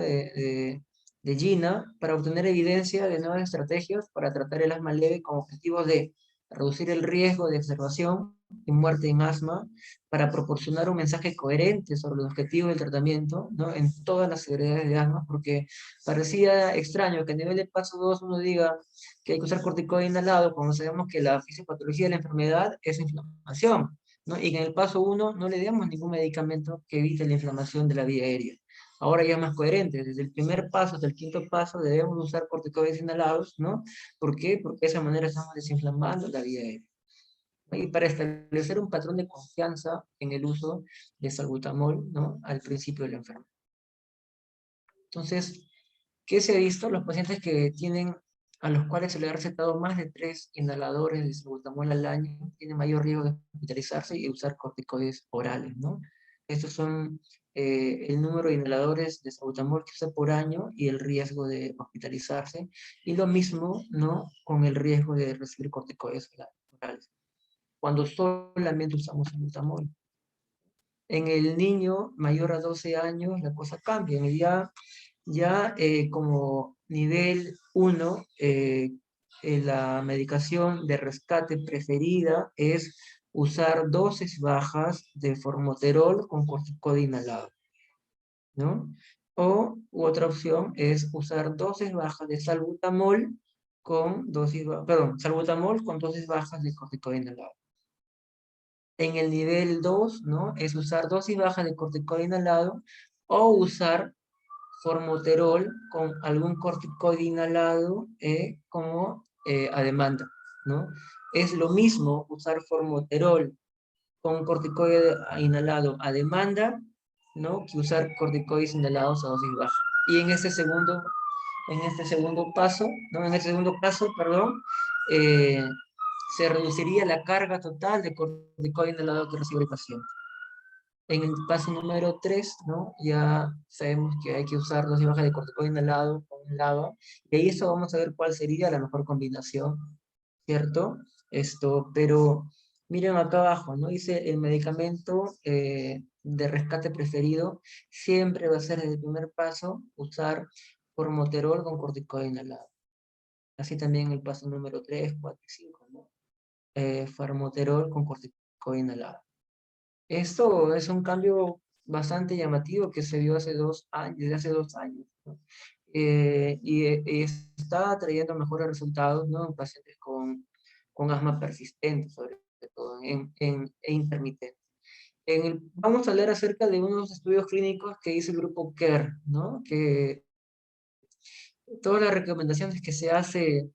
de Gina para obtener evidencia de nuevas estrategias para tratar el asma leve con objetivos de reducir el riesgo de exacerbación y muerte en asma, para proporcionar un mensaje coherente sobre los objetivos del tratamiento, ¿no? En todas las severidades de asma, porque parecía extraño que a nivel de paso 2 uno diga que hay que usar corticoide inhalado cuando sabemos que la fisiopatología de la enfermedad es inflamación, ¿no? Y que en el paso 1 no le damos ningún medicamento que evite la inflamación de la vía aérea. Ahora ya es más coherente, desde el primer paso hasta el quinto paso debemos usar corticoides inhalados, ¿no? ¿Por qué? Porque de esa manera estamos desinflamando la vía aérea. Y para establecer un patrón de confianza en el uso de salbutamol, ¿no? Al principio de la enfermedad. Entonces, ¿qué se ha visto? Los pacientes a los cuales se les ha recetado más de 3 inhaladores de salbutamol al año, tienen mayor riesgo de hospitalizarse y usar corticoides orales, ¿no? Estos son el número de inhaladores de salbutamol que usa por año y el riesgo de hospitalizarse. Y lo mismo, ¿no? Con el riesgo de recibir corticoides orales, cuando solamente usamos salbutamol. En el niño mayor a 12 años la cosa cambia. Como nivel 1, la medicación de rescate preferida es usar dosis bajas de formoterol con corticoide inhalado, ¿no? Otra opción es usar dosis bajas de salbutamol salbutamol con dosis bajas de corticoide inhalado. En el nivel 2, ¿no? Es usar dosis bajas de corticoide inhalado o usar formoterol con algún corticoide inhalado a demanda, ¿no? Es lo mismo usar formoterol con corticoide inhalado a demanda, ¿no? Que usar corticoides inhalados a dosis baja. Y en este segundo paso, ¿no? En este segundo caso, perdón, se reduciría la carga total de corticoide inhalado que recibe el paciente. En el paso número 3, ¿no? Ya sabemos que hay que usar dosis baja de corticoide inhalado con un LABA, y ahí eso vamos a ver cuál sería la mejor combinación, ¿cierto? Pero miren acá abajo, ¿no? Dice el medicamento de rescate preferido siempre va a ser desde el primer paso usar formoterol con corticoide inhalado. Así también el paso número 3, 4 y 5, ¿no? Formoterol con corticoide inhalado. Esto es un cambio bastante llamativo que se vio desde hace 2 años, ¿no? Y está trayendo mejores resultados, ¿no? En pacientes con asma persistente, sobre todo, e intermitente. Vamos a hablar acerca de unos estudios clínicos que hizo el grupo CARE, ¿no? todas las recomendaciones que se hacen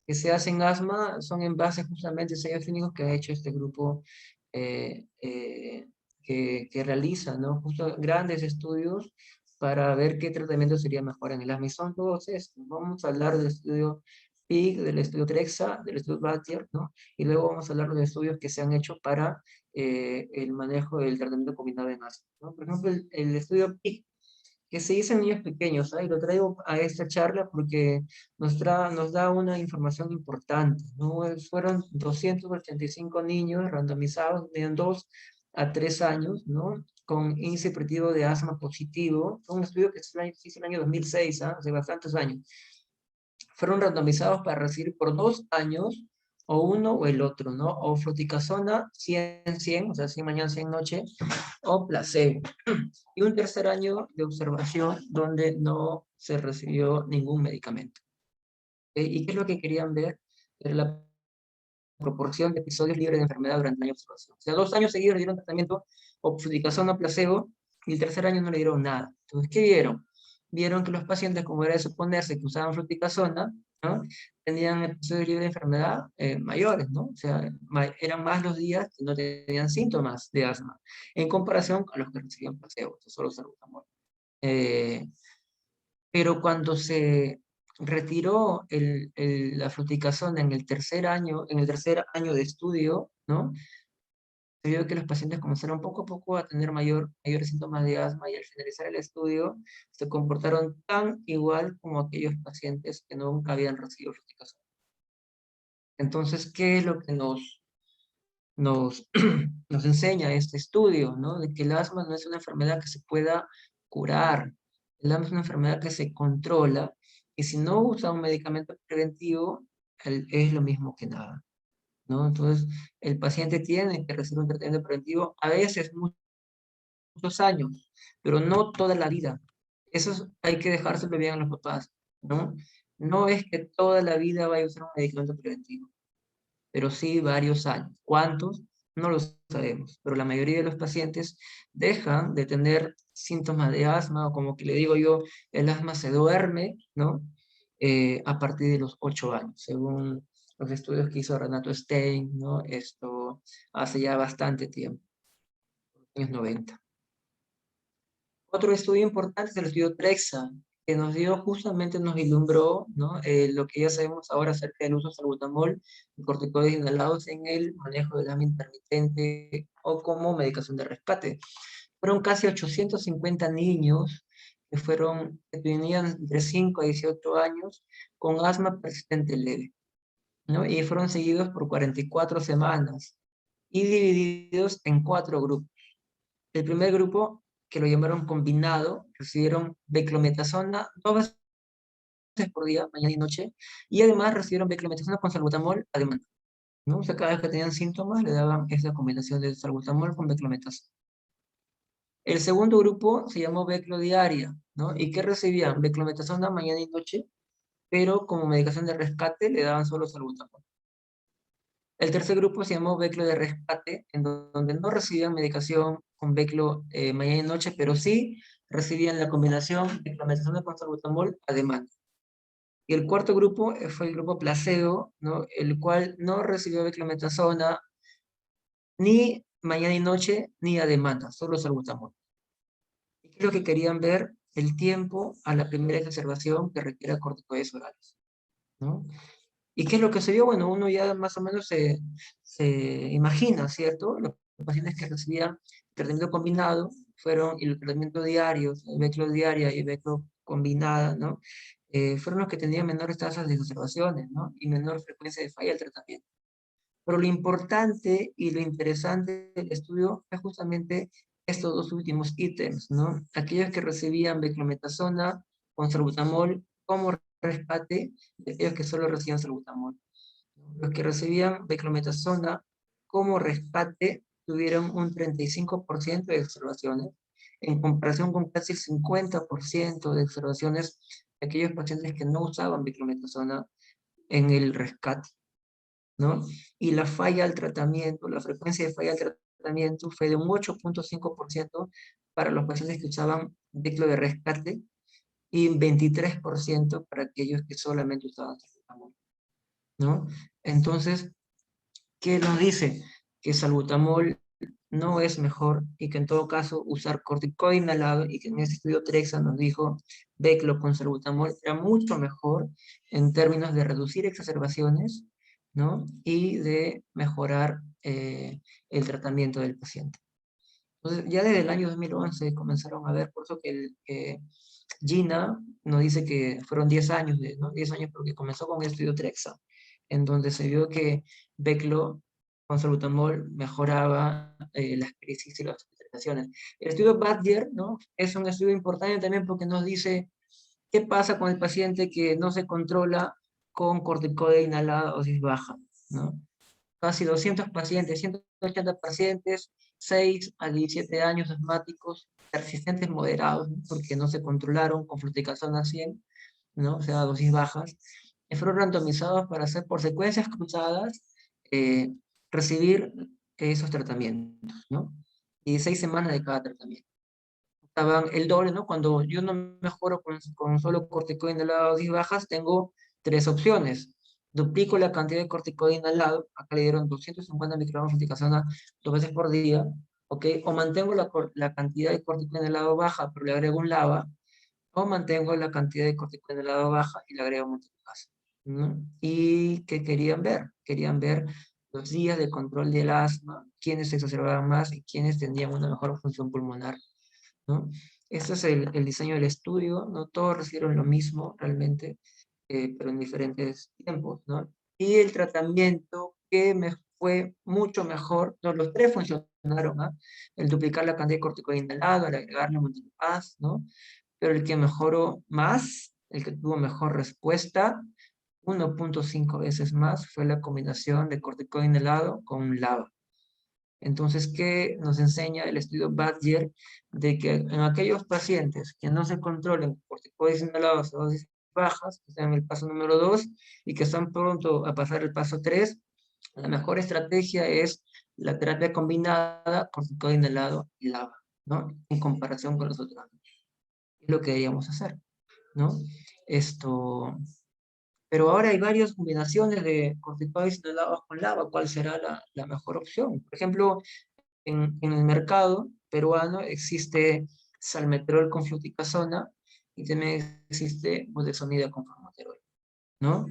en asma son en base justamente a ensayos clínicos que ha hecho este grupo eh, eh, que realiza, ¿no? Justo grandes estudios para ver qué tratamiento sería mejor en el asma. Y son todos estos. Vamos a hablar del estudio PIG, del estudio TREXA, del estudio Battier, ¿no? Y luego vamos a hablar de los estudios que se han hecho para el manejo del tratamiento combinado en asma, ¿no? Por ejemplo, el estudio PIG que se hizo en niños pequeños, ¿ah? Y lo traigo a esta charla porque nos da una información importante, ¿no? Fueron 285 niños randomizados de 2 a 3 años, ¿no? Con índice predictivo de asma positivo. Fue un estudio que se hizo en el año 2006, ¿ah? Hace bastantes años. Fueron randomizados para recibir por 2 años o uno o el otro, ¿no? O fluticasona 100-100, o sea, 100 mañana, 100 noche, o placebo. Y un tercer año de observación donde no se recibió ningún medicamento. ¿Y qué es lo que querían ver? Era la proporción de episodios libres de enfermedad durante el año de observación. O sea, 2 años seguidos le dieron tratamiento o fluticasona o placebo, y el tercer año no le dieron nada. Entonces, ¿qué vieron? Vieron que los pacientes, como era de suponerse que usaban fluticasona, ¿no? Tenían episodios libres de enfermedad mayores, ¿no? O sea, eran más los días que no tenían síntomas de asma, en comparación a los que recibían placebo, que solo salbutamol. Eh, pero cuando se retiró la fluticasona en el tercer año de estudio, ¿no? Se vio que los pacientes comenzaron poco a poco a tener mayores síntomas de asma, y al finalizar el estudio se comportaron tan igual como aquellos pacientes que nunca habían recibido fluticasona. Entonces, ¿qué es lo que nos, nos enseña este estudio, ¿no? De que el asma no es una enfermedad que se pueda curar. El asma es una enfermedad que se controla, y si no usa un medicamento preventivo, es lo mismo que nada, ¿no? Entonces, el paciente tiene que recibir un tratamiento preventivo, a veces muchos años, pero no toda la vida. Hay que dejárselo bien a los papás, ¿no? No es que toda la vida vaya a usar un medicamento preventivo, pero sí varios años. ¿Cuántos? No lo sabemos, pero la mayoría de los pacientes dejan de tener síntomas de asma, o como que le digo yo, el asma se duerme, ¿no? A partir de los 8 años, según los estudios que hizo Renato Stein, ¿no? Esto hace ya bastante tiempo, años 90. Otro estudio importante es el estudio TREXA, que nos dio, justamente nos ilumbró, ¿no? Lo que ya sabemos ahora acerca del uso de salbutamol y corticoides inhalados en el manejo del asma intermitente o como medicación de rescate. Fueron casi 850 niños que tenían de 5 a 18 años con asma persistente leve, ¿no? Y fueron seguidos por 44 semanas y divididos en 4 grupos. El primer grupo, que lo llamaron combinado, recibieron beclometasona 2 veces por día, mañana y noche, y además recibieron beclometasona con salbutamol a demanda, ¿no? O sea, cada vez que tenían síntomas le daban esa combinación de salbutamol con beclometasona. El segundo grupo se llamó beclo diaria, ¿no? ¿Y qué recibían? Beclometasona mañana y noche, pero como medicación de rescate le daban solo salbutamol. El tercer grupo se llamó beclo de rescate, en donde no recibían medicación con beclo mañana y noche, pero sí recibían la combinación de clometasona con salbutamol a demanda. Y el cuarto grupo fue el grupo placebo, ¿no? El cual no recibió beclometasona ni mañana y noche ni a demanda, solo salbutamol. ¿Y qué es lo que querían ver? El tiempo a la primera exacerbación que requiera corticoides orales, ¿no? ¿Y qué es lo que se vio? Bueno, uno ya más o menos se imagina, ¿cierto? Los pacientes que recibían tratamiento combinado fueron, y el tratamiento diario, beclo diaria y beclo combinada, ¿no? Fueron los que tenían menores tasas de exacerbaciones, ¿no? Y menor frecuencia de falla del tratamiento. Pero lo importante y lo interesante del estudio es justamente estos dos últimos ítems, ¿no? Aquellos que recibían beclometasona con salbutamol como rescate, y aquellos que solo recibían salbutamol. Los que recibían beclometasona como rescate tuvieron un 35% de observaciones, en comparación con casi el 50% de observaciones de aquellos pacientes que no usaban beclometasona en el rescate, ¿no? Y la falla al tratamiento, la frecuencia de falla al tratamiento fue de un 8.5% para los pacientes que usaban beclo de rescate, y 23% para aquellos que solamente usaban salbutamol, ¿no? Entonces, ¿qué nos dice? Que salbutamol no es mejor y que en todo caso usar corticoide inhalado, y que en ese estudio Trexa nos dijo Beclo con salbutamol era mucho mejor en términos de reducir exacerbaciones, ¿no? Y de mejorar el tratamiento del paciente. Entonces, ya desde el año 2011 comenzaron a ver, por eso que Gina nos dice que fueron 10 años, ¿no? 10 años porque comenzó con el estudio Trexa, en donde se vio que Beclo con salbutamol mejoraba las crisis y las hospitalizaciones. El estudio Badger, ¿no? Es un estudio importante también porque nos dice qué pasa con el paciente que no se controla con corticoide inhalado a dosis baja, ¿no? Casi 200 pacientes, 180 pacientes, 6 a 17 años asmáticos, persistentes moderados, ¿no? Porque no se controlaron con fluticasona 100, ¿no? O sea, dosis bajas, y fueron randomizados para hacer por secuencias cruzadas, eh, recibir esos tratamientos, ¿no? Y 6 semanas de cada tratamiento. Estaban el doble, ¿no? Cuando yo no mejoro con solo corticoide inhalado dosis bajas, tengo tres opciones. Duplico la cantidad de corticoide inhalado, acá le dieron 250 microgramos de fluticasona 2 veces por día, ¿ok? O mantengo la cantidad de corticoide inhalado baja, pero le agrego un LABA, o mantengo la cantidad de corticoide inhalado baja y le agrego multiplicasa, ¿no? ¿Y qué querían ver? Querían ver los días de control del asma, quiénes se exacerbaban más y quiénes tenían una mejor función pulmonar, ¿no? Este es el diseño del estudio, no todos recibieron lo mismo realmente, pero en diferentes tiempos, ¿no? Y el tratamiento que me fue mucho mejor, no, los tres funcionaron, ¿ah? El duplicar la cantidad de corticoide inhalado, el agregarle multipaz, ¿no? Pero el que mejoró más, el que tuvo mejor respuesta, 1.5 veces más, fue la combinación de corticoide inhalado con LABA. Entonces, ¿qué nos enseña el estudio Badger? De que en aquellos pacientes que no se controlen corticoides inhalados a dosis bajas, que están en el paso número 2 y que están pronto a pasar el paso 3, la mejor estrategia es la terapia combinada corticoide inhalado y LABA, ¿no? En comparación con los otros. Es lo que deberíamos hacer, ¿no? Esto, pero ahora hay varias combinaciones de corticoides inhalados con LABA. ¿Cuál será la mejor opción? Por ejemplo, en el mercado peruano existe salmeterol con fluticasona y también existe budesonida con formoterol, ¿no?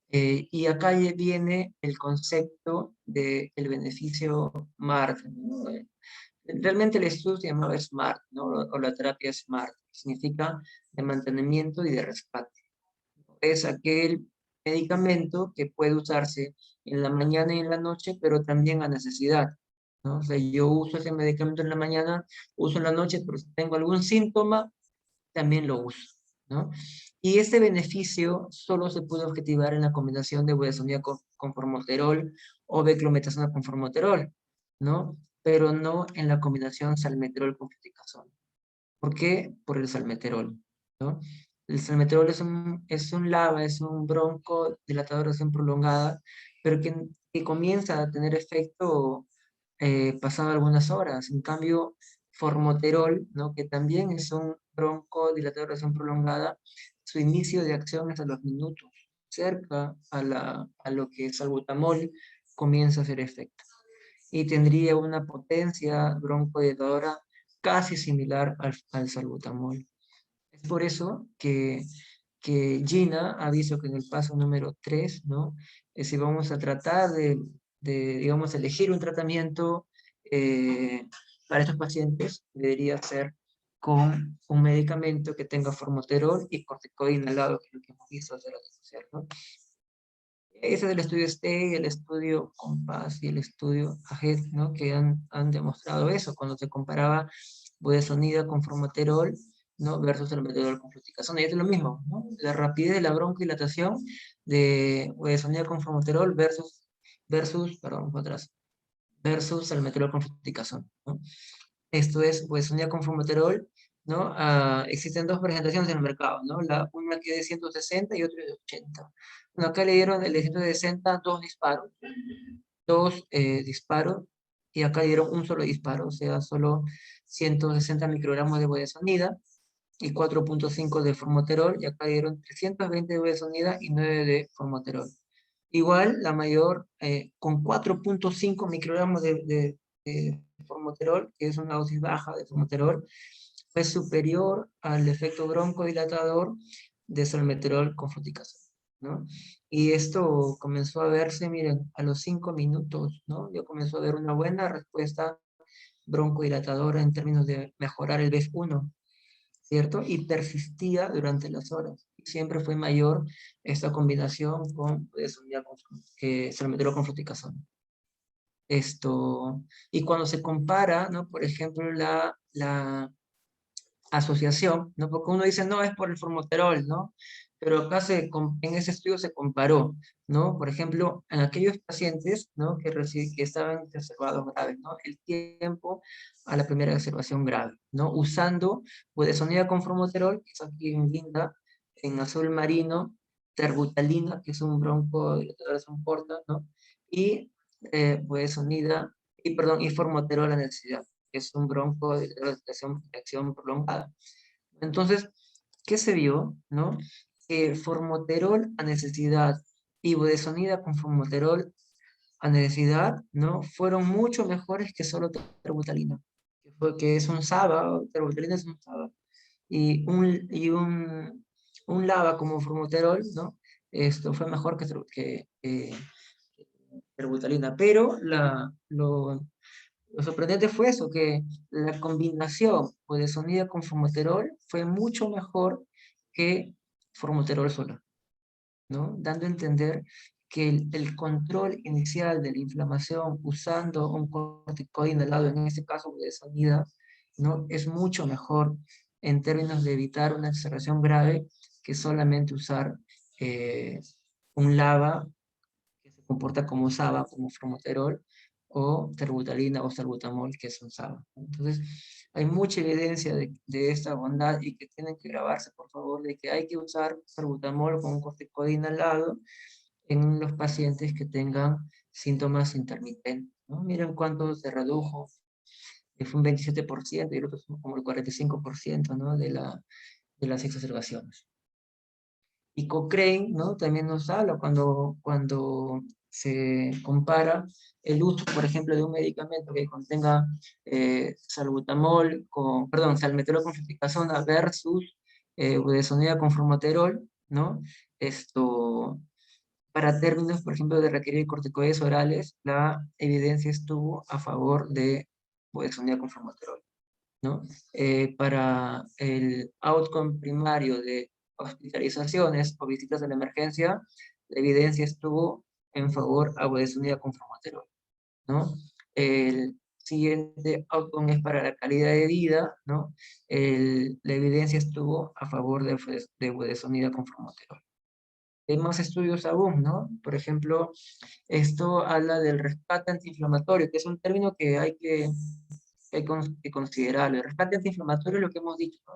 Y acá viene el concepto del beneficio MART, ¿no? Realmente el estudio se llamaba SMART, ¿no? O la terapia SMART, que significa de mantenimiento y de rescate. Es aquel medicamento que puede usarse en la mañana y en la noche, pero también a necesidad, ¿no? O sea, yo uso ese medicamento en la mañana, uso en la noche, pero si tengo algún síntoma, también lo uso, ¿no? Y este beneficio solo se puede objetivar en la combinación de budesonida con formoterol o beclometasona con formoterol, ¿no? Pero no en la combinación salmeterol con fluticasona. ¿Por qué? Por el salmeterol, ¿no? El salmeterol es un LABA, es un broncodilatador de acción prolongada, pero que comienza a tener efecto pasado algunas horas. En cambio, formoterol, ¿no? Que también es un broncodilatador de acción prolongada, su inicio de acción es a los minutos, cerca a lo que salbutamol comienza a hacer efecto. Y tendría una potencia broncodilatadora casi similar al salbutamol. Es por eso que Gina ha dicho que en el paso número 3, ¿no? Si vamos a tratar digamos, elegir un tratamiento para estos pacientes, debería ser con un medicamento que tenga formoterol y corticoide inhalado, que es lo que hemos visto hacer, ¿no? Ese es el estudio STE, el estudio COMPAS y el estudio AGED, ¿no? Que han demostrado eso, cuando se comparaba budesonida con formoterol, ¿no? Versus el meterol con fluticasona. Y es lo mismo, ¿no? La rapidez de la broncodilatación de budesonida con formoterol perdón, atrás, versus el meterol con fluticasona, ¿no? Esto es budesonida con formoterol, ¿no? Existen dos presentaciones en el mercado, ¿no? Una que es de 160 y otra de 80. Bueno, acá le dieron el de 160 dos disparos, y acá le dieron un solo disparo, o sea, solo 160 microgramos de budesonida, y 4.5 de formoterol, y acá dieron 320 de budesonida y 9 de formoterol. Igual, la mayor, con 4.5 microgramos de formoterol, que es una dosis baja de formoterol, fue superior al efecto broncodilatador de salmeterol con fluticasona, ¿no? Y esto comenzó a verse, miren, a los 5 minutos, ¿no? Ya comenzó a haber una buena respuesta broncodilatadora en términos de mejorar el BES1, ¿cierto? Y persistía durante las horas. Siempre fue mayor esta combinación con que salmeterol con fluticasona. Y cuando se compara, ¿no? Por ejemplo, la asociación, ¿no? Porque uno dice, no, es por el formoterol, ¿no? Pero acá en ese estudio se comparó, ¿no? Por ejemplo, en aquellos pacientes, ¿no? Que estaban exacerbados graves, ¿no? El tiempo a la primera exacerbación grave, ¿no? Usando budesonida con formoterol, que es aquí en linda, en azul marino, terbutalina, que es un broncodilatador, es un porta, ¿no? Y budesonida, y formoterol a necesidad, que es un bronco de acción prolongada. Entonces, ¿qué se vio? ¿No? Que formoterol a necesidad y budesonida con formoterol a necesidad, ¿no? Fueron mucho mejores que solo terbutalina, que es un SABA, terbutalina es un SABA, y un LABA como formoterol, ¿no? Esto fue mejor que terbutalina, pero lo sorprendente fue eso, que la combinación budesonida con formoterol fue mucho mejor que formoterol sola, ¿no? Dando a entender que el control inicial de la inflamación usando un corticoide inhalado, en este caso budesonida, ¿no? Es mucho mejor en términos de evitar una exacerbación grave que solamente usar eh, un LABA que se comporta como SABA, como formoterol, o terbutalina o salbutamol, que es un SABA. Entonces, hay mucha evidencia de esta bondad y que tienen que grabarse, por favor, de que hay que usar salbutamol con un corticoide inhalado en los pacientes que tengan síntomas intermitentes, ¿no? Miren cuánto se redujo, que fue un 27%, y el otro fue como el 45%, ¿no? De las exacerbaciones. Y Cochrane, ¿no? También nos habla cuando se compara el uso, por ejemplo, de un medicamento que contenga salmeterol con fluticasona versus budesonida con formoterol, ¿no? Esto, para términos, por ejemplo, de requerir corticoides orales, la evidencia estuvo a favor de budesonida con formoterol, ¿no? Para el outcome primario de hospitalizaciones o visitas a la emergencia, la evidencia estuvo en favor a budesonida con formoterol, ¿no? El siguiente outcome es para la calidad de vida, ¿no? La evidencia estuvo a favor de budesonida con formoterol. Hay más estudios aún, ¿no? Por ejemplo, esto habla del rescate antiinflamatorio, que es un término que hay que considerarlo. El rescate antiinflamatorio es lo que hemos dicho, ¿no?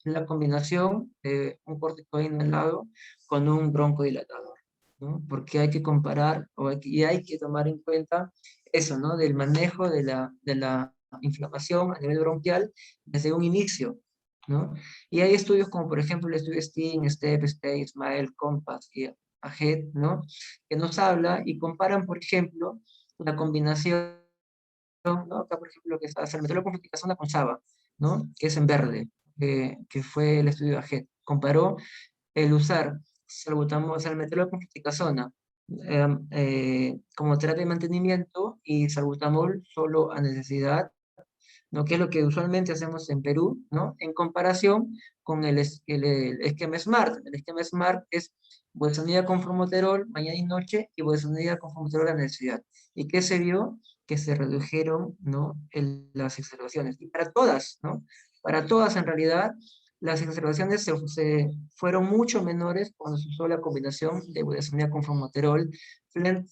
Es la combinación de un corticoide inhalado con un broncodilatador, ¿no? Porque hay que comparar y hay que tomar en cuenta eso, ¿no? Del manejo de la inflamación a nivel bronquial desde un inicio, ¿no? Y hay estudios como, por ejemplo, el estudio STING, STEP, STAY, SMILE, COMPASS y AHEAD, ¿no? Que nos habla y comparan, por ejemplo, la combinación, ¿no? Acá, por ejemplo, que está salmeterol con fluticasona con SABA, ¿no? Que es en verde, que fue el estudio de AGET. Comparó el usar salmeterol con fluticasona como terapia de mantenimiento y salbutamol solo a necesidad, ¿no? Que es lo que usualmente hacemos en Perú, ¿no? En comparación con el esquema SMART. El esquema SMART es budesonida con formoterol mañana y noche y budesonida con formoterol a necesidad. ¿Y qué se vio? Que se redujeron, ¿no? Las exacerbaciones. Y para todas, ¿no? Para todas en realidad, las exacerbaciones fueron mucho menores cuando se usó la combinación de budesonida con formoterol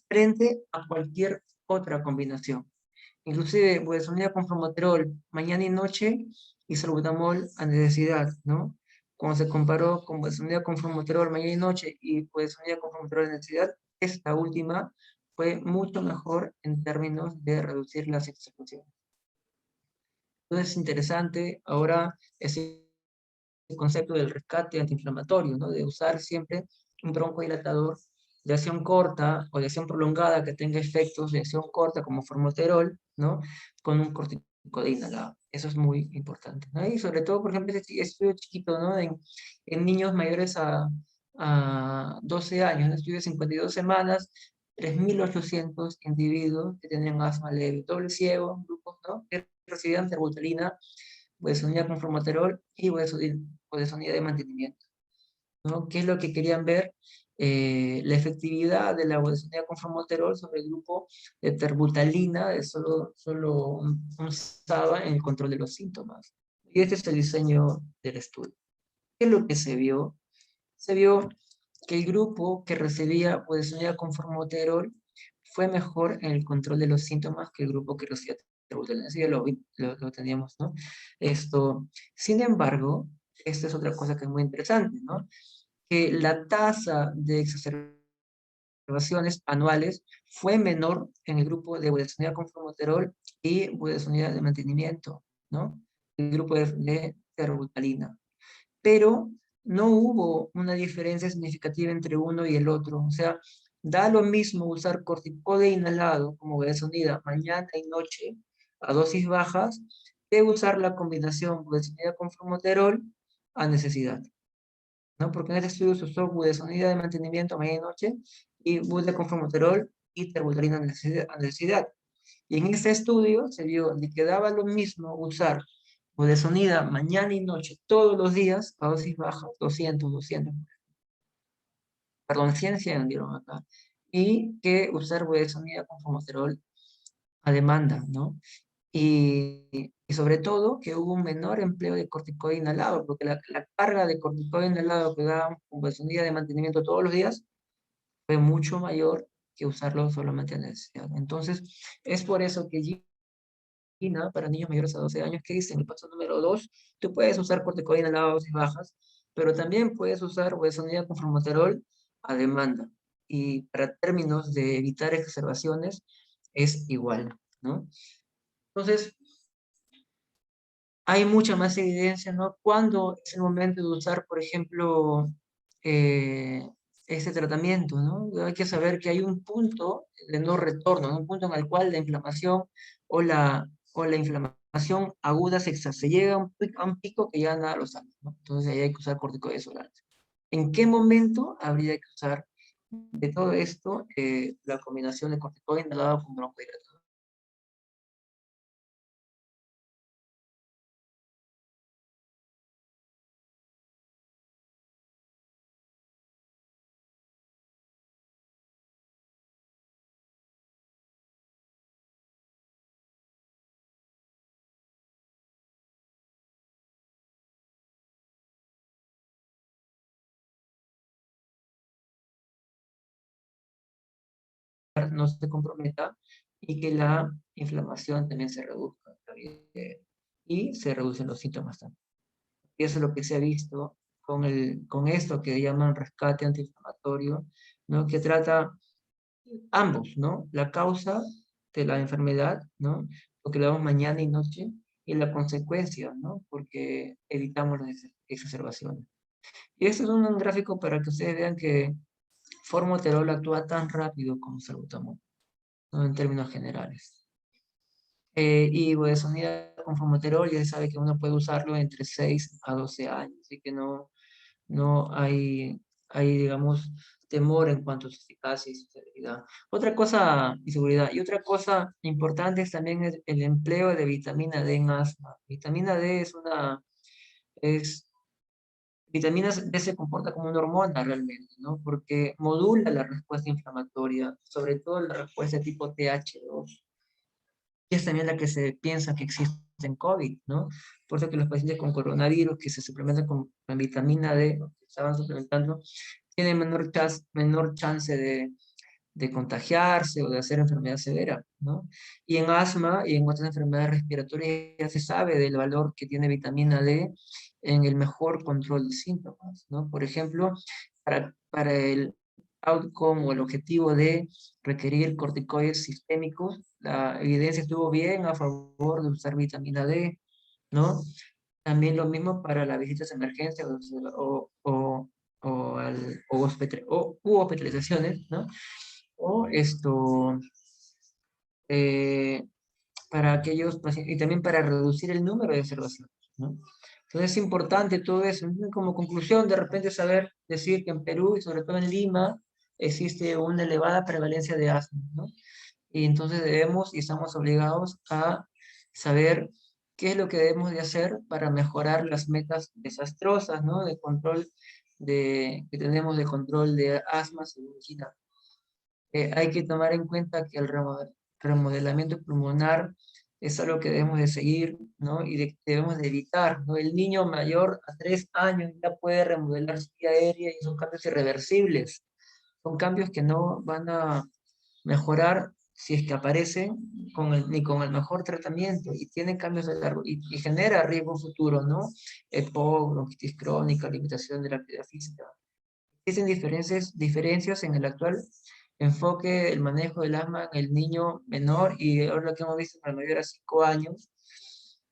frente a cualquier otra combinación. Inclusive budesonida con formoterol mañana y noche y salbutamol a necesidad, ¿no? Cuando se comparó con budesonida con formoterol mañana y noche y budesonida con formoterol a necesidad, esta última fue mucho mejor en términos de reducir las exacerbaciones. Entonces es interesante, ahora es el concepto del rescate antiinflamatorio, ¿no? De usar siempre un broncodilatador de acción corta o de acción prolongada que tenga efectos de acción corta como formoterol, ¿no? Con un corticoide inhalado. Eso es muy importante, ¿no? Y sobre todo, por ejemplo, este estudio chiquito, ¿no? En niños mayores a 12 años, un estudio de 52 semanas, 3.800 individuos que tenían asma leve, doble ciego, grupos, ¿no? Que recibían terbutaline, budesonida con formoterol y budesonida de mantenimiento, ¿no? ¿Qué es lo que querían ver? La efectividad de la budesonida con formoterol sobre el grupo de terbutalina de solo un SABA en el control de los síntomas. Y este es el diseño del estudio. ¿Qué es lo que se vio? Se vio que el grupo que recibía budesonida con formoterol fue mejor en el control de los síntomas que el grupo que recibía terbutaline. Así ya lo teníamos, ¿no? Sin embargo, esta es otra cosa que es muy interesante, ¿no? Que la tasa de exacerbaciones anuales fue menor en el grupo de budesonida con formoterol y budesonida de mantenimiento, ¿no? El grupo de terbutaline. Pero no hubo una diferencia significativa entre uno y el otro. O sea, da lo mismo usar corticoide inhalado como budesonida mañana y noche a dosis bajas que usar la combinación budesonida con formoterol a necesidad, ¿no? Porque en este estudio se usó budesonida de mantenimiento mañana y noche y bude con formoterol y terbutaline a necesidad. Y en este estudio se vio que daba lo mismo usar budesonida mañana y noche todos los días a dosis bajas, 200, perdón, 100 dieron acá, y que usar budesonida con formoterol a demanda, ¿no? Y sobre todo que hubo un menor empleo de corticoide inhalado, porque la carga de corticoide inhalado que daban con budesonida de mantenimiento todos los días fue mucho mayor que usarlo solamente en necesidad. Entonces, es por eso que Gina, para niños mayores a 12 años, que dice en el paso número 2, tú puedes usar corticoide inhalado a dosis bajas, pero también puedes usar budesonida con formoterol a demanda. Y para términos de evitar exacerbaciones, es igual, ¿no? Entonces, hay mucha más evidencia, ¿no? Cuando es el momento de usar, por ejemplo, este tratamiento, ¿no? Hay que saber que hay un punto de no retorno, ¿no? Un punto en el cual la inflamación o la inflamación aguda se llega a un pico que ya nada lo salva, ¿no? Entonces ahí hay que usar corticoides orales. ¿En qué momento habría que usar de todo esto la combinación de corticoide inhalado con broncodilatador? No se comprometa y que la inflamación también se reduzca y se reducen los síntomas también. Y eso es lo que se ha visto con esto que llaman rescate antiinflamatorio, ¿no? Que trata ambos, ¿no? La causa de la enfermedad, ¿no? Lo que le damos mañana y noche, y la consecuencia, ¿no? Porque evitamos las exacerbaciones. Y este es un gráfico para que ustedes vean que formoterol actúa tan rápido como salbutamol, ¿no? En términos generales. Y budesonida con formoterol ya se sabe que uno puede usarlo entre 6 a 12 años, así que no hay, digamos, temor en cuanto a su eficacia y su seguridad. Y otra cosa importante es también el empleo de vitamina D en asma. Vitamina D es, vitamina D se comporta como una hormona realmente, ¿no? Porque modula la respuesta inflamatoria, sobre todo la respuesta tipo TH2, y es también la que se piensa que existe en COVID, ¿no? Por eso que los pacientes con coronavirus que se suplementan con vitamina D, o que estaban suplementando, tienen menor chance de contagiarse o de hacer enfermedad severa, ¿no? Y en asma y en otras enfermedades respiratorias ya se sabe del valor que tiene vitamina D en el mejor control de síntomas, ¿no? Por ejemplo, para el outcome o el objetivo de requerir corticoides sistémicos, la evidencia estuvo bien a favor de usar vitamina D, ¿no? También lo mismo para las visitas de emergencia u hospitalizaciones, ¿no? O eh, para aquellos pacientes, y también para reducir el número de observaciones, ¿no? Entonces es importante todo eso. Como conclusión, de repente saber decir que en Perú, y sobre todo en Lima, existe una elevada prevalencia de asma, ¿no? Y entonces debemos y estamos obligados a saber qué es lo que debemos de hacer para mejorar las metas desastrosas, ¿no? De control que tenemos de control de asma según China. Hay que tomar en cuenta que el remodelamiento pulmonar es algo que debemos de seguir, ¿no? Debemos de evitar, ¿no? El niño mayor a 3 años ya puede remodelar su vía aérea y son cambios irreversibles. Son cambios que no van a mejorar si es que aparecen ni con el mejor tratamiento y tienen cambios de largo y genera riesgo futuro, ¿no? EPOC, bronquitis crónica, limitación de la actividad física. Existen diferencias en el actual enfoque el manejo del asma en el niño menor y ahora lo que hemos visto en el mayor a 5 años.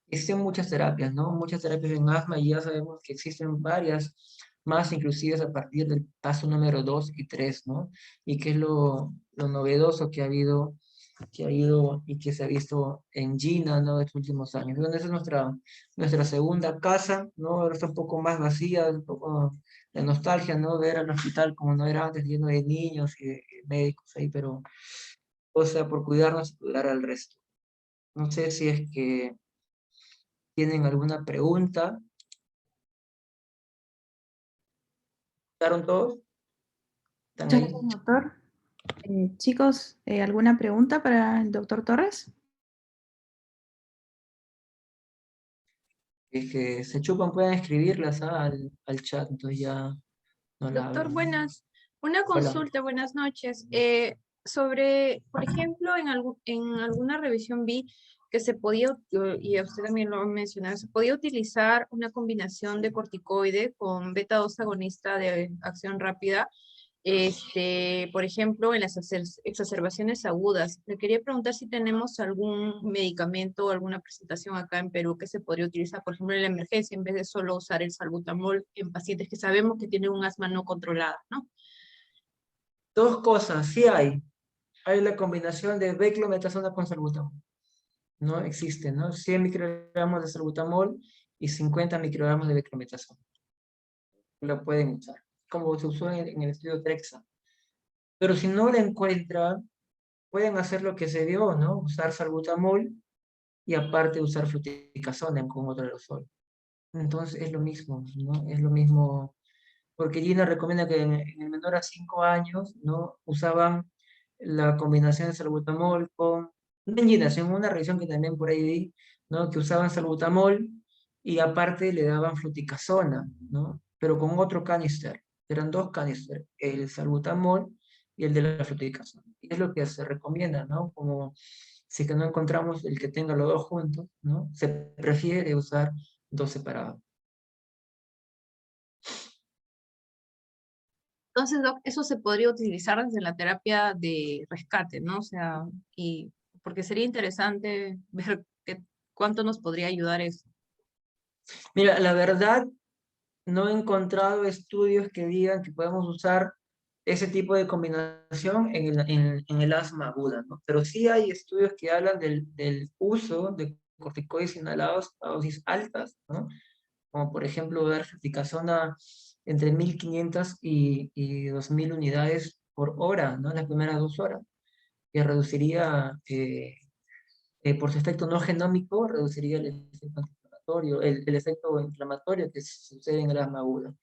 Existen muchas terapias, ¿no? Muchas terapias en asma y ya sabemos que existen varias más inclusive a partir del paso número 2 y 3, ¿no? Y que es lo novedoso que ha ido y que se ha visto en Gina, ¿no? Estos últimos años. Bueno, esa es nuestra segunda casa, ¿no? Ahora está un poco más vacía, un poco de nostalgia, ¿no? Ver al hospital como no era antes, lleno de niños y de médicos ahí, pero, o sea, por cuidarnos y cuidar al resto. No sé si es que tienen alguna pregunta. ¿Estaron todos? ¿Están
Muchas
ahí?
gracias, doctor. Chicos, ¿alguna pregunta para el doctor Torres?
Es que se chupan, pueden escribirlas al chat, entonces ya no la
Doctor,
abro.
buenas. Una
Hola.
consulta, buenas noches. Sobre, por ejemplo, en alguna revisión vi que se podía, y usted también lo mencionaba, se podía utilizar una combinación de corticoide con beta-2 agonista de acción rápida, por ejemplo, en las exacerbaciones agudas. Le quería preguntar si tenemos algún medicamento o alguna presentación acá en Perú que se podría utilizar, por ejemplo, en la emergencia, en vez de solo usar el salbutamol en pacientes que sabemos que tienen un asma no controlada, ¿no?
Dos cosas, sí hay. Hay la combinación de beclometasona con salbutamol. No existe, ¿no? 100 microgramos de salbutamol y 50 microgramos de beclometasona. Lo pueden usar, como se usó en el estudio TREXA. Pero si no la encuentran, pueden hacer lo que se vio, ¿no? Usar salbutamol y aparte usar fluticasona con otro aerosol. Entonces es lo mismo, ¿no? Es lo mismo, porque Gina recomienda que en el menor a 5 años, ¿no? Usaban la combinación de salbutamol con, no en Gina, sino en una revisión que también por ahí vi, ¿no? Que usaban salbutamol y aparte le daban fluticasona, ¿no? Pero con otro canister. Eran dos canisters, el salbutamol y el de la fluticasona. Y es lo que se recomienda, ¿no? Como si que no encontramos el que tenga los dos juntos, ¿no? Se prefiere usar dos separados.
Entonces, Doc, eso se podría utilizar desde la terapia de rescate, ¿no? O sea, y porque sería interesante ver cuánto nos podría ayudar eso.
Mira, la verdad, no he encontrado estudios que digan que podemos usar ese tipo de combinación en el asma aguda, ¿no? Pero sí hay estudios que hablan del uso de corticoides inhalados a dosis altas, ¿no? Como por ejemplo dar fluticasona entre 1500 y 2000 unidades por hora, ¿no? En las primeras 2 horas, que reduciría, por su efecto no genómico, reduciría el efecto antiinflamatorio, el efecto inflamatorio que sucede en el asma aguda.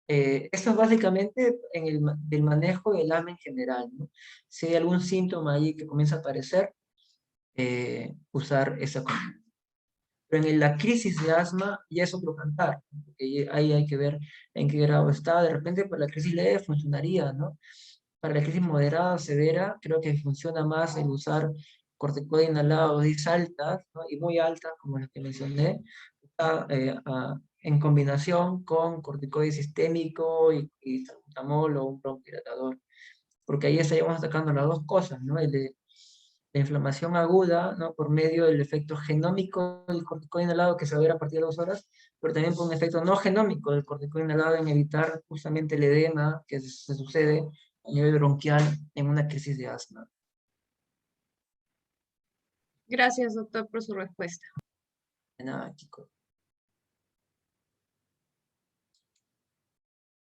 Esto es básicamente del manejo del asma en general, ¿no? Si hay algún síntoma ahí que comienza a aparecer, usar esa cosa. Pero en la crisis de asma ya es otro cantar, ¿no? Porque ahí hay que ver en qué grado está. De repente para la crisis leve funcionaría, ¿no? Para la crisis moderada, severa, creo que funciona más el usar corticoide inhalado a dosis altas, ¿no? Y muy altas, como las que mencioné, en combinación con corticoide sistémico y salbutamol o un bronquidilatador, porque ahí estaríamos atacando las dos cosas, ¿no? la inflamación aguda, ¿no? Por medio del efecto genómico del corticoide inhalado que se va a ver a partir de 2 horas, pero también por un efecto no genómico del corticoide inhalado en evitar justamente el edema que se sucede a nivel bronquial en una crisis de asma.
Gracias, doctor, por su respuesta.
De nada, chicos.